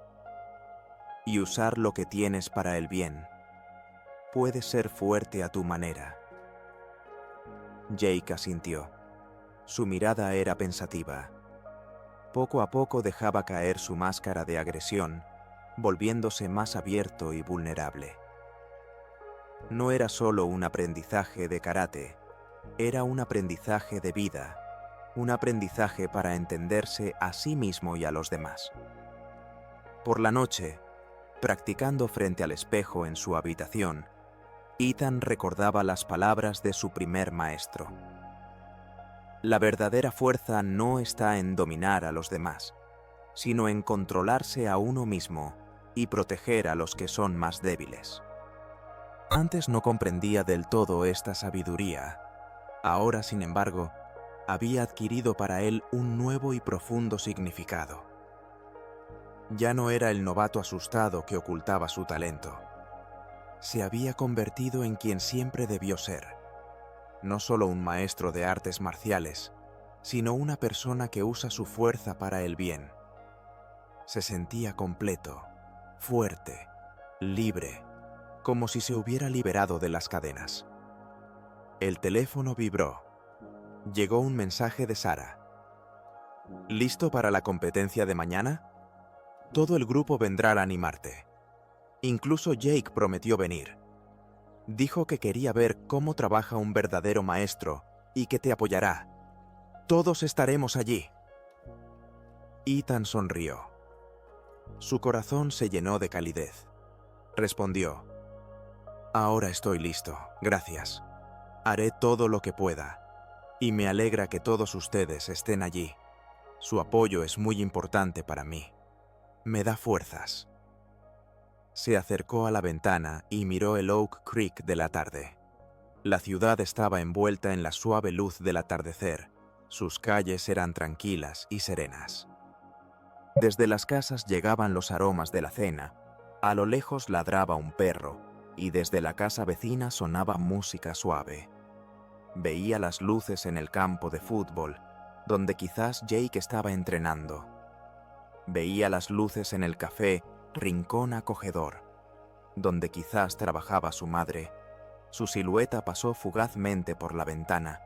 y usar lo que tienes para el bien. Puedes ser fuerte a tu manera. Jake asintió. Su mirada era pensativa. Poco a poco dejaba caer su máscara de agresión, volviéndose más abierto y vulnerable. No era solo un aprendizaje de karate, era un aprendizaje de vida, un aprendizaje para entenderse a sí mismo y a los demás. Por la noche, practicando frente al espejo en su habitación, Ethan recordaba las palabras de su primer maestro. La verdadera fuerza no está en dominar a los demás, sino en controlarse a uno mismo y proteger a los que son más débiles. Antes no comprendía del todo esta sabiduría. Ahora, sin embargo, había adquirido para él un nuevo y profundo significado. Ya no era el novato asustado que ocultaba su talento. Se había convertido en quien siempre debió ser. No solo un maestro de artes marciales, sino una persona que usa su fuerza para el bien. Se sentía completo, fuerte, libre, como si se hubiera liberado de las cadenas. El teléfono vibró. Llegó un mensaje de Sara. ¿Listo para la competencia de mañana? Todo el grupo vendrá a animarte. Incluso Jake prometió venir. Dijo que quería ver cómo trabaja un verdadero maestro y que te apoyará. Todos estaremos allí. Ethan sonrió. Su corazón se llenó de calidez. Respondió: Ahora estoy listo, gracias. Haré todo lo que pueda. Y me alegra que todos ustedes estén allí. Su apoyo es muy importante para mí. Me da fuerzas. Se acercó a la ventana y miró el Oak Creek de la tarde. La ciudad estaba envuelta en la suave luz del atardecer. Sus calles eran tranquilas y serenas. Desde las casas llegaban los aromas de la cena. A lo lejos ladraba un perro, y desde la casa vecina sonaba música suave. Veía las luces en el campo de fútbol, donde quizás Jake estaba entrenando. Veía las luces en el café Rincón Acogedor, donde quizás trabajaba su madre. Su silueta pasó fugazmente por la ventana,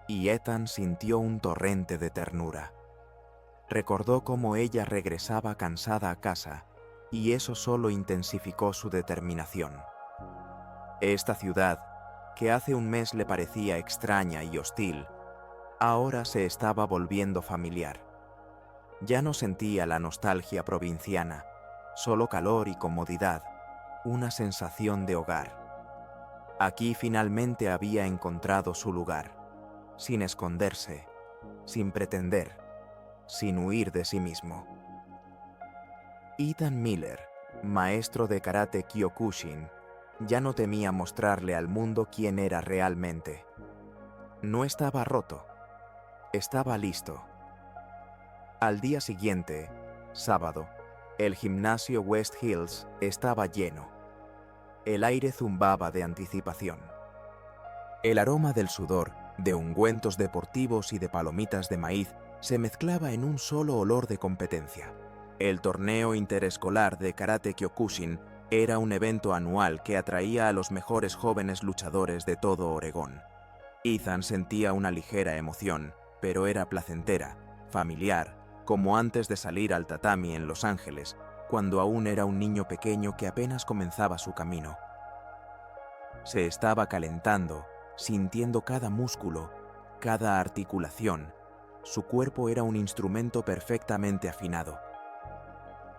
y Ethan sintió un torrente de ternura. Recordó cómo ella regresaba cansada a casa, y eso solo intensificó su determinación. Esta ciudad, que hace un mes le parecía extraña y hostil, ahora se estaba volviendo familiar. Ya no sentía la nostalgia provinciana, solo calor y comodidad, una sensación de hogar. Aquí finalmente había encontrado su lugar, sin esconderse, sin pretender, sin huir de sí mismo. Ethan Miller, maestro de karate Kyokushin, ya no temía mostrarle al mundo quién era realmente. No estaba roto, estaba listo. Al día siguiente, sábado, el gimnasio West Hills estaba lleno. El aire zumbaba de anticipación. El aroma del sudor, de ungüentos deportivos y de palomitas de maíz se mezclaba en un solo olor de competencia. El torneo interescolar de Karate Kyokushin era un evento anual que atraía a los mejores jóvenes luchadores de todo Oregón. Ethan sentía una ligera emoción, pero era placentera, familiar, como antes de salir al tatami en Los Ángeles, cuando aún era un niño pequeño que apenas comenzaba su camino. Se estaba calentando, sintiendo cada músculo, cada articulación. Su cuerpo era un instrumento perfectamente afinado.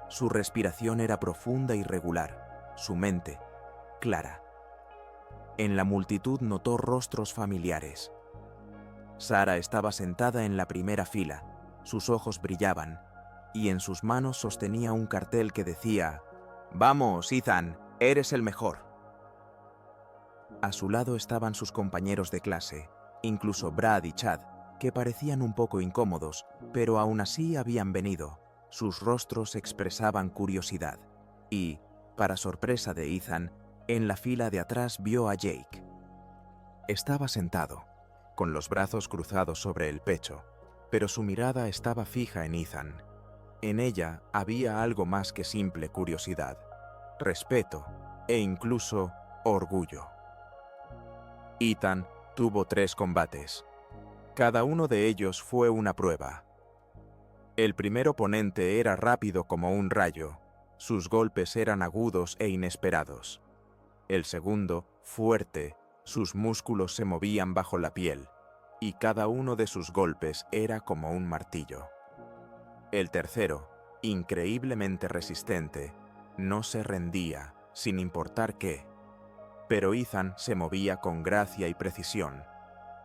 Su respiración era profunda y regular, su mente, clara. En la multitud notó rostros familiares. Sara estaba sentada en la primera fila, sus ojos brillaban, y en sus manos sostenía un cartel que decía: «Vamos, Ethan, eres el mejor». A su lado estaban sus compañeros de clase, incluso Brad y Chad, que parecían un poco incómodos, pero aún así habían venido. Sus rostros expresaban curiosidad. Y, para sorpresa de Ethan, en la fila de atrás vio a Jake. Estaba sentado, con los brazos cruzados sobre el pecho, pero su mirada estaba fija en Ethan. En ella había algo más que simple curiosidad, respeto e incluso orgullo. Ethan tuvo 3 combates. Cada uno de ellos fue una prueba. El primer oponente era rápido como un rayo. Sus golpes eran agudos e inesperados. El segundo, fuerte, sus músculos se movían bajo la piel, y cada uno de sus golpes era como un martillo. El tercero, increíblemente resistente, no se rendía, sin importar qué. Pero Ethan se movía con gracia y precisión.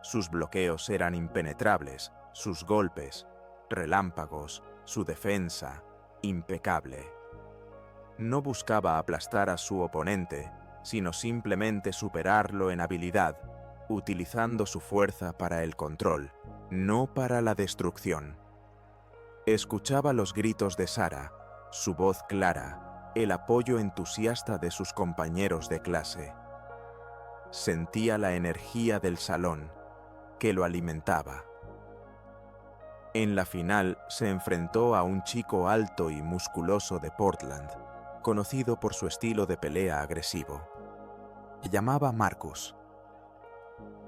Sus bloqueos eran impenetrables, sus golpes, relámpagos, su defensa, impecable. No buscaba aplastar a su oponente, sino simplemente superarlo en habilidad, utilizando su fuerza para el control, no para la destrucción. Escuchaba los gritos de Sara, su voz clara, el apoyo entusiasta de sus compañeros de clase. Sentía la energía del salón, que lo alimentaba. En la final se enfrentó a un chico alto y musculoso de Portland, conocido por su estilo de pelea agresivo. Se llamaba Marcus.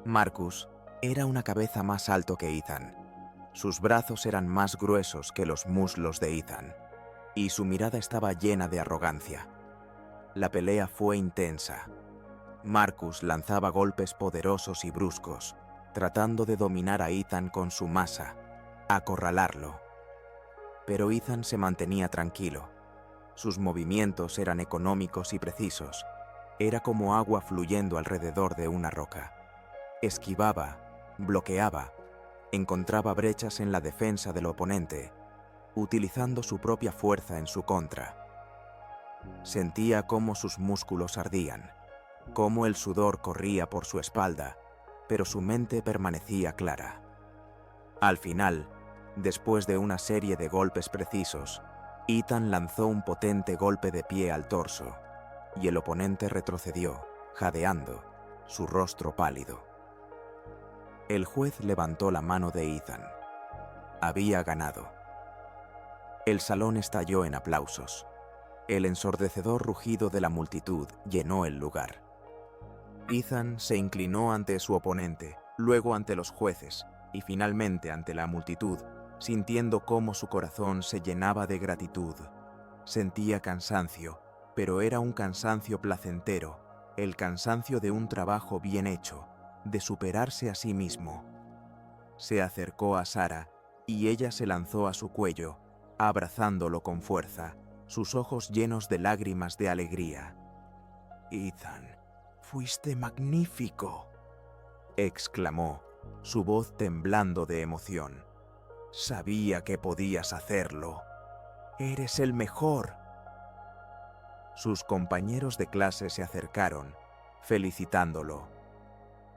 Marcus era una cabeza más alto que Ethan. Sus brazos eran más gruesos que los muslos de Ethan, y su mirada estaba llena de arrogancia. La pelea fue intensa. Marcus lanzaba golpes poderosos y bruscos, tratando de dominar a Ethan con su masa, acorralarlo. Pero Ethan se mantenía tranquilo. Sus movimientos eran económicos y precisos. Era como agua fluyendo alrededor de una roca. Esquivaba, bloqueaba, encontraba brechas en la defensa del oponente, utilizando su propia fuerza en su contra. Sentía cómo sus músculos ardían, cómo el sudor corría por su espalda, pero su mente permanecía clara. Al final, después de una serie de golpes precisos, Ethan lanzó un potente golpe de pie al torso, y el oponente retrocedió, jadeando, su rostro pálido. El juez levantó la mano de Ethan. Había ganado. El salón estalló en aplausos. El ensordecedor rugido de la multitud llenó el lugar. Ethan se inclinó ante su oponente, luego ante los jueces y finalmente ante la multitud, sintiendo cómo su corazón se llenaba de gratitud. Sentía cansancio, pero era un cansancio placentero, el cansancio de un trabajo bien hecho, de superarse a sí mismo. Se acercó a Sarah y ella se lanzó a su cuello, abrazándolo con fuerza, sus ojos llenos de lágrimas de alegría. «Ethan, fuiste magnífico», exclamó, su voz temblando de emoción. «Sabía que podías hacerlo. Eres el mejor». Sus compañeros de clase se acercaron, felicitándolo.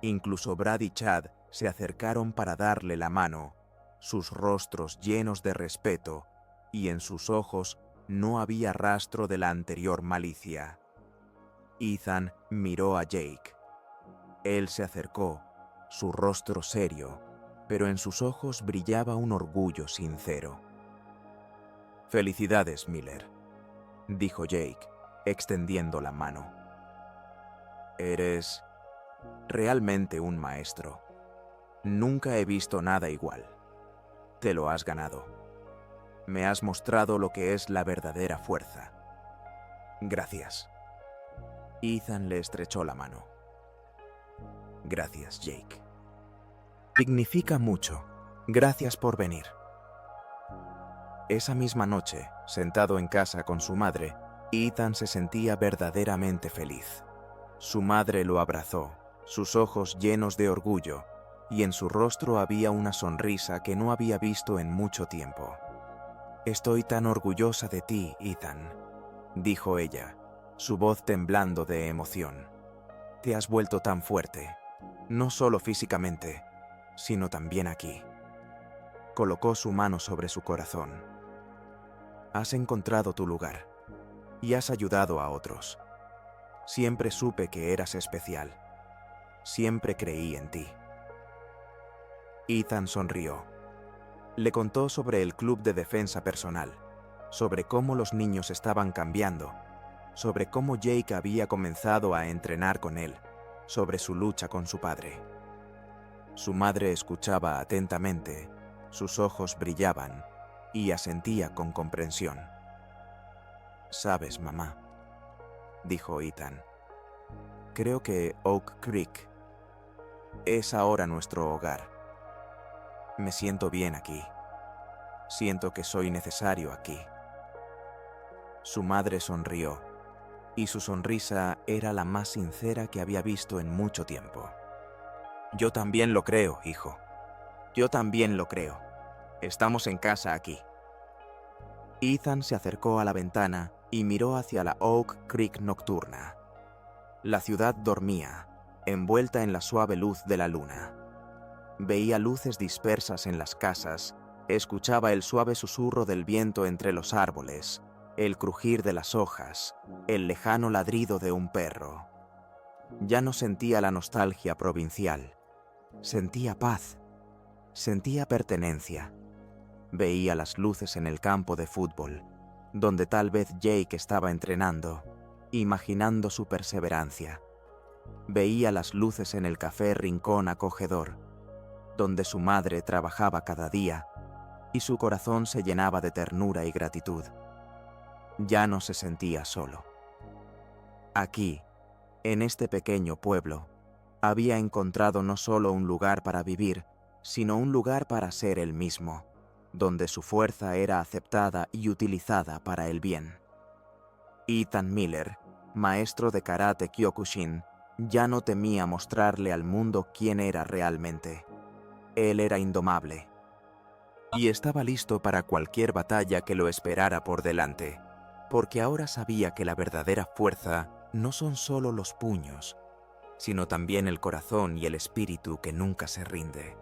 Incluso Brad y Chad se acercaron para darle la mano, sus rostros llenos de respeto, y en sus ojos no había rastro de la anterior malicia. Ethan miró a Jake. Él se acercó, su rostro serio, pero en sus ojos brillaba un orgullo sincero. «Felicidades, Miller», dijo Jake, extendiendo la mano. «Eres realmente un maestro. Nunca he visto nada igual. Te lo has ganado. Me has mostrado lo que es la verdadera fuerza. Gracias». Ethan le estrechó la mano. «Gracias, Jake. Significa mucho. Gracias por venir». Esa misma noche, sentado en casa con su madre, Ethan se sentía verdaderamente feliz. Su madre lo abrazó, sus ojos llenos de orgullo, y en su rostro había una sonrisa que no había visto en mucho tiempo. «Estoy tan orgullosa de ti, Ethan», dijo ella, su voz temblando de emoción. «Te has vuelto tan fuerte, no solo físicamente, sino también aquí». Colocó su mano sobre su corazón. «Has encontrado tu lugar y has ayudado a otros. Siempre supe que eras especial. Siempre creí en ti». Ethan sonrió. Le contó sobre el club de defensa personal, sobre cómo los niños estaban cambiando, sobre cómo Jake había comenzado a entrenar con él, sobre su lucha con su padre. Su madre escuchaba atentamente, sus ojos brillaban y asentía con comprensión. «Sabes, mamá», dijo Ethan, «creo que Oak Creek es ahora nuestro hogar. Me siento bien aquí. Siento que soy necesario aquí». Su madre sonrió, y su sonrisa era la más sincera que había visto en mucho tiempo. «Yo también lo creo, hijo. Yo también lo creo. Estamos en casa aquí». Ethan se acercó a la ventana y miró hacia la Oak Creek nocturna. La ciudad dormía, envuelta en la suave luz de la luna. Veía luces dispersas en las casas, escuchaba el suave susurro del viento entre los árboles, el crujir de las hojas, el lejano ladrido de un perro. Ya no sentía la nostalgia provincial. Sentía paz. Sentía pertenencia. Veía las luces en el campo de fútbol, donde tal vez Jake estaba entrenando, imaginando su perseverancia. Veía las luces en el café Rincón acogedor, donde su madre trabajaba cada día, y su corazón se llenaba de ternura y gratitud. Ya no se sentía solo. Aquí, en este pequeño pueblo, había encontrado no solo un lugar para vivir, sino un lugar para ser él mismo, donde su fuerza era aceptada y utilizada para el bien. Ethan Miller, maestro de karate Kyokushin, ya no temía mostrarle al mundo quién era realmente. Él era indomable y estaba listo para cualquier batalla que lo esperara por delante. porque ahora sabía que la verdadera fuerza no son solo los puños, sino también el corazón y el espíritu que nunca se rinde.